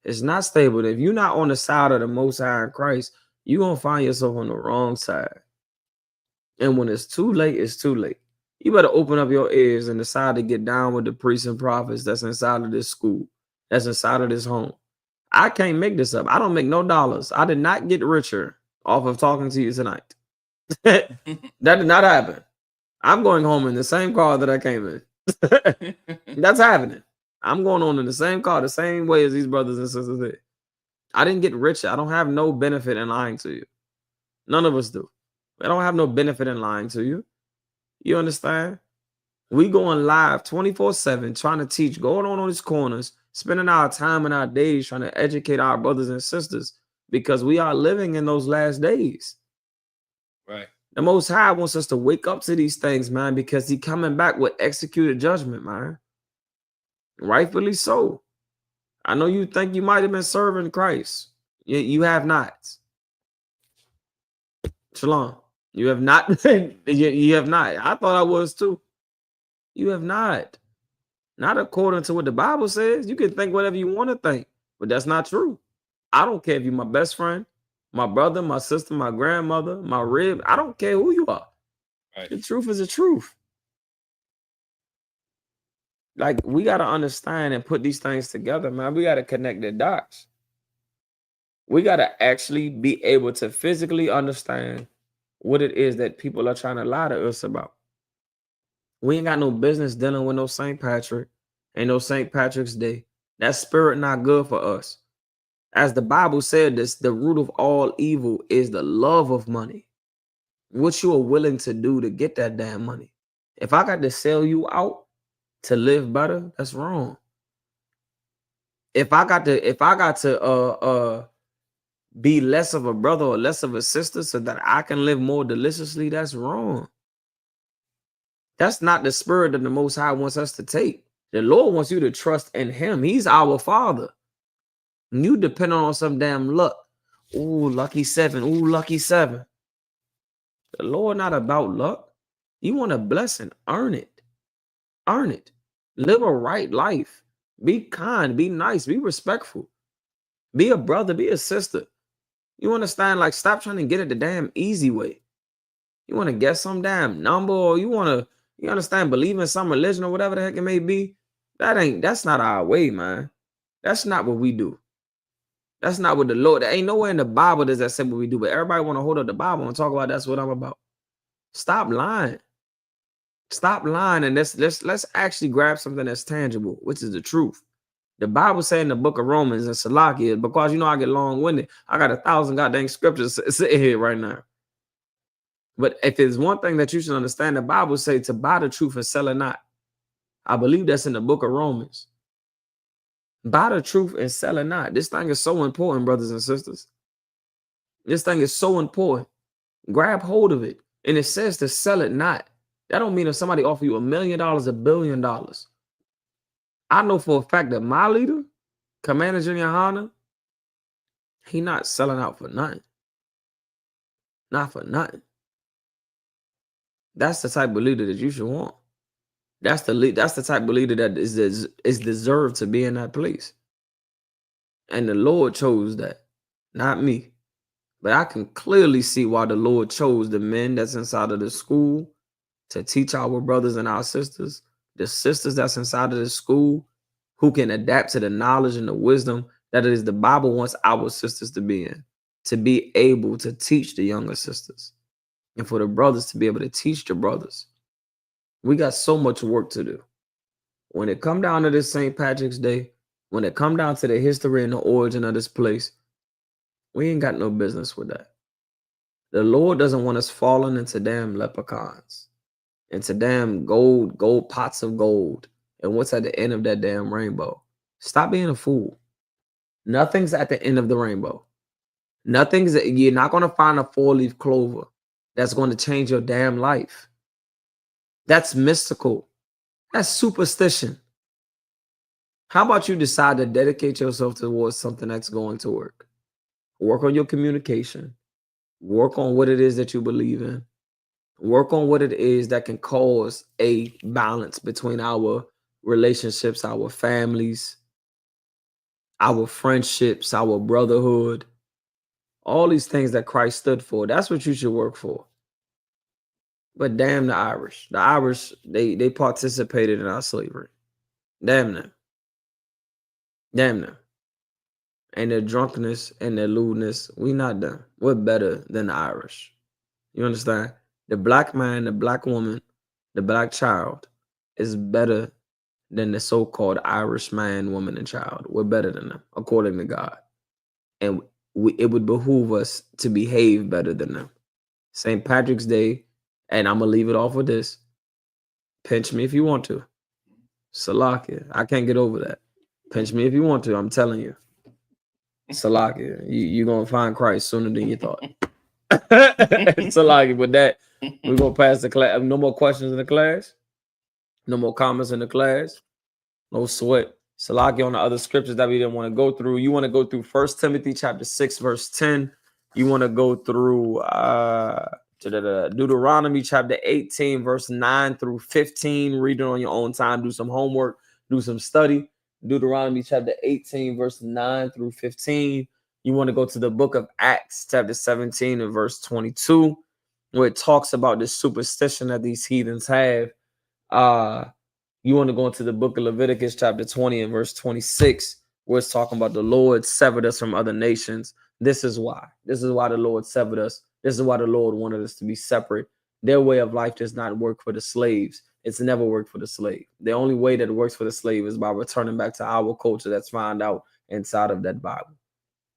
It's not stable. If you're not on the side of the Most High in Christ, you're going to find yourself on the wrong side. And when it's too late, it's too late. You better open up your ears and decide to get down with the priests and prophets that's inside of this school, that's inside of this home. I can't make this up. I don't make no dollars. I did not get richer off of talking to you tonight. That did not happen. I'm going home in the same car that I came in. That's happening. I'm going on in the same car, the same way as these brothers and sisters did. I didn't get richer. I don't have no benefit in lying to you. None of us do. I don't have no benefit in lying to you. You understand? We going live 24/7, trying to teach, going on these corners, spending our time and our days trying to educate our brothers and sisters because we are living in those last days. Right. The Most High wants us to wake up to these things, man, because He coming back with executed judgment, man. Rightfully so. I know you think you might have been serving Christ. You have not. Shalom. You have not. You have not. I thought I was too. You have not. Not according to what the Bible says. You can think whatever you want to think, but that's not true. I don't care if you're my best friend, my brother, my sister, my grandmother, my rib. I don't care who you are. Right. The truth is the truth. Like, we got to understand and put these things together, man. We got to connect the dots. We got to actually be able to physically understand what it is that people are trying to lie to us about. We ain't got no business dealing with no St. Patrick and no St. Patrick's Day. That spirit not good for us. As the Bible said, this, the root of all evil is the love of money. What you are willing to do to get that damn money. If I got to sell you out to live better, that's wrong. If I got to be less of a brother or less of a sister so that I can live more deliciously, that's wrong. That's not the spirit that the Most High wants us to take. The Lord wants you to trust in him. He's our Father. And you depend on some damn luck. Ooh, lucky 7. Ooh, lucky 7. The Lord not about luck. You want a blessing, earn it. Earn it. Live a right life. Be kind, be nice, be respectful. Be a brother, be a sister. You understand? Like, stop trying to get it the damn easy way. You want to get some damn number, or you understand, believe in some religion or whatever the heck it may be. That's not our way, man. That's not what we do. That's not what the Lord, there ain't nowhere in the Bible does that say what we do, but everybody want to hold up the Bible and talk about that's what I'm about. Stop lying. Stop lying, and let's actually grab something that's tangible, which is the truth. The Bible say in the book of Romans and Salakia, because I get long-winded, I got 1,000 goddamn scriptures sitting here right now. But if there's one thing that you should understand, the Bible say to buy the truth and sell it not. I believe that's in the book of Romans. Buy the truth and sell it not. This thing is so important, brothers and sisters. This thing is so important. Grab hold of it. And it says to sell it not. That don't mean if somebody offer you $1 million, $1 billion. I know for a fact that my leader, Commander YAHANNA, he not selling out for nothing. Not for nothing. That's the type of leader that you should want. That's the type of leader that is deserved to be in that place. And the Lord chose that, not me. But I can clearly see why the Lord chose the men that's inside of the school to teach our brothers and our sisters, the sisters that's inside of the school who can adapt to the knowledge and the wisdom that it is the Bible wants our sisters to be in, to be able to teach the younger sisters, and for the brothers to be able to teach the brothers. We got so much work to do. When it come down to this St. Patrick's Day, when it come down to the history and the origin of this place, we ain't got no business with that. The Lord doesn't want us falling into damn leprechauns, into damn gold pots of gold. And what's at the end of that damn rainbow? Stop being a fool. Nothing's at the end of the rainbow. You're not going to find a 4-leaf clover that's going to change your damn life. That's mystical. That's superstition. How about you decide to dedicate yourself towards something that's going to work? Work on your communication. Work on what it is that you believe in. Work on what it is that can cause a balance between our relationships, our families, our friendships, our brotherhood. All these things that Christ stood for. That's what you should work for. But damn the Irish. The Irish, they participated in our slavery. Damn them. Damn them. And their drunkenness and their lewdness, we not them. We're better than the Irish. You understand? The black man, the black woman, the black child is better than the so-called Irish man, woman, and child. We're better than them, according to God. And it would behoove us to behave better than them. St. Patrick's Day, and I'm going to leave it off with this. Pinch me if you want to. Salakia. I can't get over that. Pinch me if you want to. I'm telling you. Salakia. You're going to find Christ sooner than you thought. Salakia. With that, we're going to pass the class. No more questions in the class. No more comments in the class. No sweat. Salaki on the other scriptures that we didn't want to go through. You want to go through 1 Timothy chapter 6, verse 10. You want to go through Deuteronomy chapter 18, verse 9 through 15. Read it on your own time. Do some homework. Do some study. Deuteronomy chapter 18, verse 9 through 15. You want to go to the book of Acts chapter 17 and verse 22, where it talks about this superstition that these heathens have. You want to go into the book of Leviticus chapter 20 and verse 26, where it's talking about the Lord severed us from other nations. This is why. This is why the Lord severed us. This is why the Lord wanted us to be separate. Their way of life does not work for the slaves. It's never worked for the slave. The only way that it works for the slave is by returning back to our culture that's found out inside of that Bible.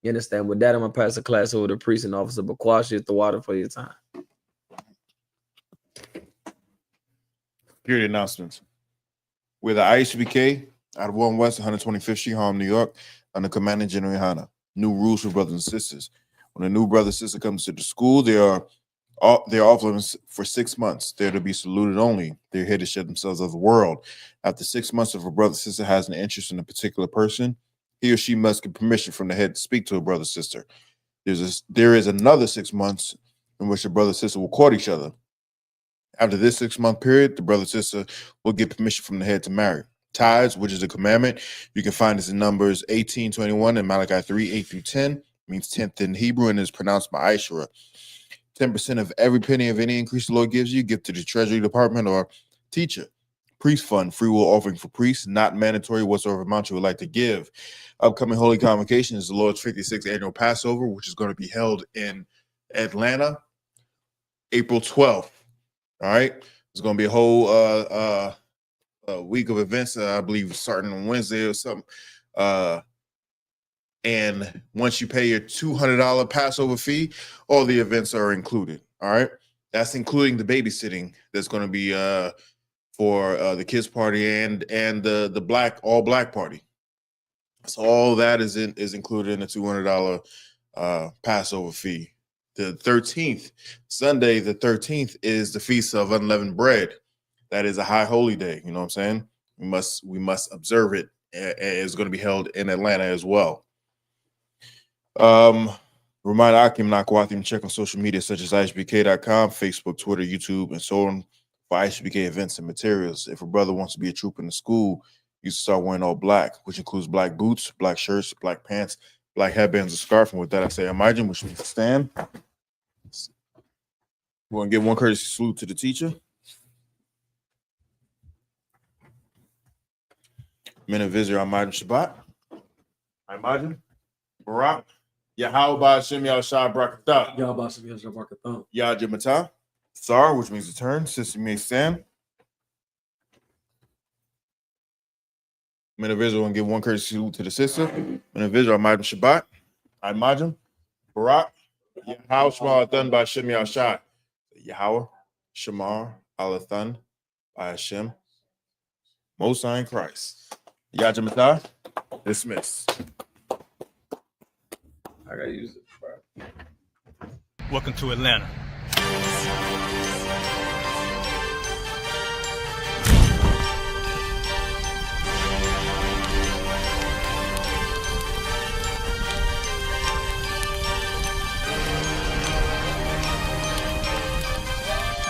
You understand? With that, I'm going to pass the class over to priest and officer Bakwashi at the water for your time. Period announcements. We're the I.S.U.P.K. Out of 1 West, 125th Street, Harlem, New York, under Commanding General YAHANNA. New rules for brothers and sisters. When a new brother or sister comes to the school, they are off limits for 6 months. They're to be saluted only. They're here to shed themselves of the world. After 6 months, if a brother or sister has an interest in a particular person, he or she must get permission from the head to speak to a brother or sister. There is another 6 months in which the brother and sister will court each other. After this 6-month period, the brother and sister will get permission from the head to marry. Tithes, which is a commandment, you can find this in Numbers 18:21 and Malachi 3:8-10, means 10th in Hebrew and is pronounced by I.S.U.P.K. 10% of every penny of any increase the Lord gives you, give to the Treasury Department or teacher. Priest fund, free will offering for priests, not mandatory whatsoever amount you would like to give. Upcoming Holy Convocation is the Lord's 56th annual Passover, which is going to be held in Atlanta, April 12th. All right. It's going to be a whole week of events, I believe, starting on Wednesday or something. And once you pay your $200 Passover fee, all the events are included. All right. That's including the babysitting that's going to be for the kids party and the all black party. So all that is included in the $200 Passover fee. The 13th, Sunday, the 13th, is the Feast of Unleavened Bread. That is a high holy day. You know what I'm saying? We must observe it. It's going to be held in Atlanta as well. Remind Akim Nakwathim, check on social media such as ISUPK.com, Facebook, Twitter, YouTube, and so on for ISUPK events and materials. If a brother wants to be a troop in the school, you start wearing all black, which includes black boots, black shirts, black pants, black headbands, a scarf. And with that, I say Amajin, which means stand. We're going to give one courtesy salute to the teacher. Men of Israel, Amajin Shabbat. Amajin. Barak. Yahweh Hashem Yahshua Brakatah. Yahweh Hashem Yahshua Brakatah. Yahjimata. Sar, which means to turn. Sister may stand. Men of Israel, and give one courtesy salute to the sister. Men of Israel, Amajin Shabbat. Imajin. Barak. Yahweh Shema Athan by Hashem Yahshua. Yahweh Shema Alathan by Hashem. Most High in Christ. Yahjimata. Dismissed. I gotta use it, bro. Welcome to Atlanta.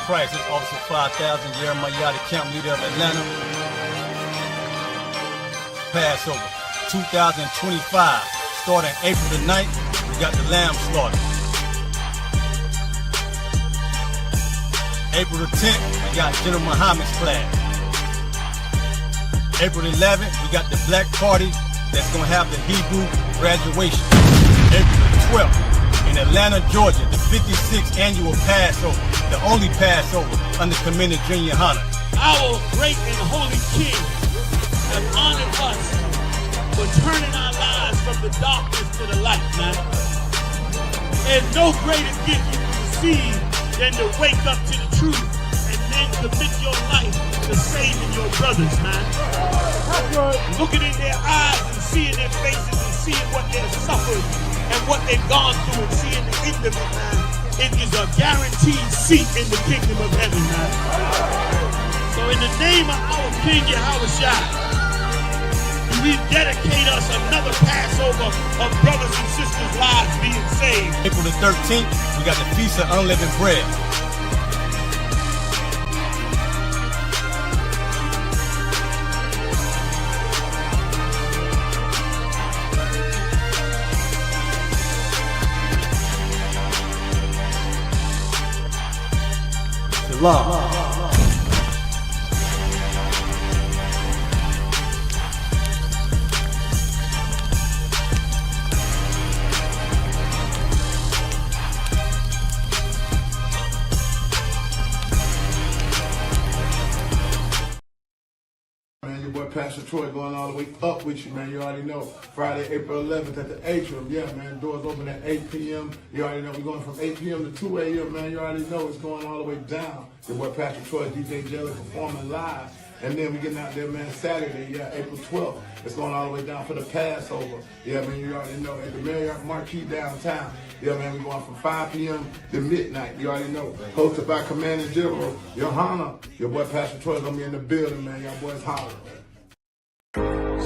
Christ is Officer 5000, Jeremiah, the camp leader of Atlanta. Passover 2025, starting April the 9th. We got the lamb slaughter. April the 10th, we got General Muhammad's class. April the 11th, we got the black party that's going to have the Hebrew graduation. April the 12th, in Atlanta, Georgia, the 56th annual Passover, the only Passover under Commanding General YAHANNA. Our great and holy King have honored us for turning our lives from the darkness to the light, man. There's no greater gift you can receive than to wake up to the truth and then commit your life to saving your brothers, man. Looking in their eyes and seeing their faces and seeing what they've suffered and what they've gone through and seeing the end of it, man. It is a guaranteed seat in the kingdom of heaven, man. So in the name of our King Yahushua, we dedicate us another Passover of brothers and sisters' lives being saved. April the 13th, we got the Feast of Unleavened Bread. Shalom. Pastor Troy going all the way up with you, man. You already know. Friday, April 11th at the atrium. Yeah, man. Doors open at 8 p.m. You already know. We're going from 8 p.m. to 2 a.m., man. You already know it's going all the way down. Your boy Pastor Troy, DJ Jelly, performing live And then we getting out there, man, Saturday, yeah, April 12th. It's going all the way down for the Passover. Yeah, man, you already know, at the Marriott Marquis downtown. Yeah, man, we're going from 5 p.m. to midnight. You already know. Hosted by Commanding General YAHANNA. Your boy Pastor Troy gonna be in the building, man. Y'all boys holler.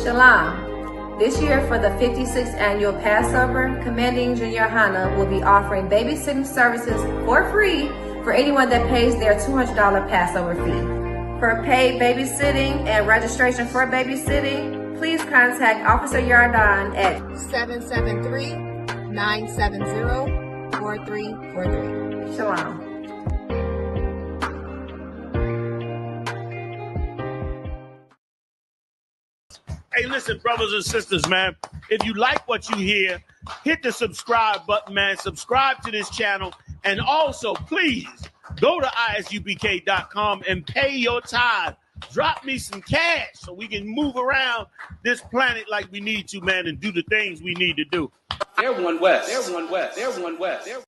Shalom. This year for the 56th annual Passover, Commanding Junior YAHANNA will be offering babysitting services for free for anyone that pays their $200 Passover fee. For paid babysitting and registration for babysitting, please contact Officer Yardan at 773-970-4343. Shalom. Hey, listen, brothers and sisters, man, if you like what you hear, hit the subscribe button, man. Subscribe to this channel. And also, please, go to ISUPK.com and pay your tithe. Drop me some cash so we can move around this planet like we need to, man, and do the things we need to do. They're one West. They're one West. They're one West. They're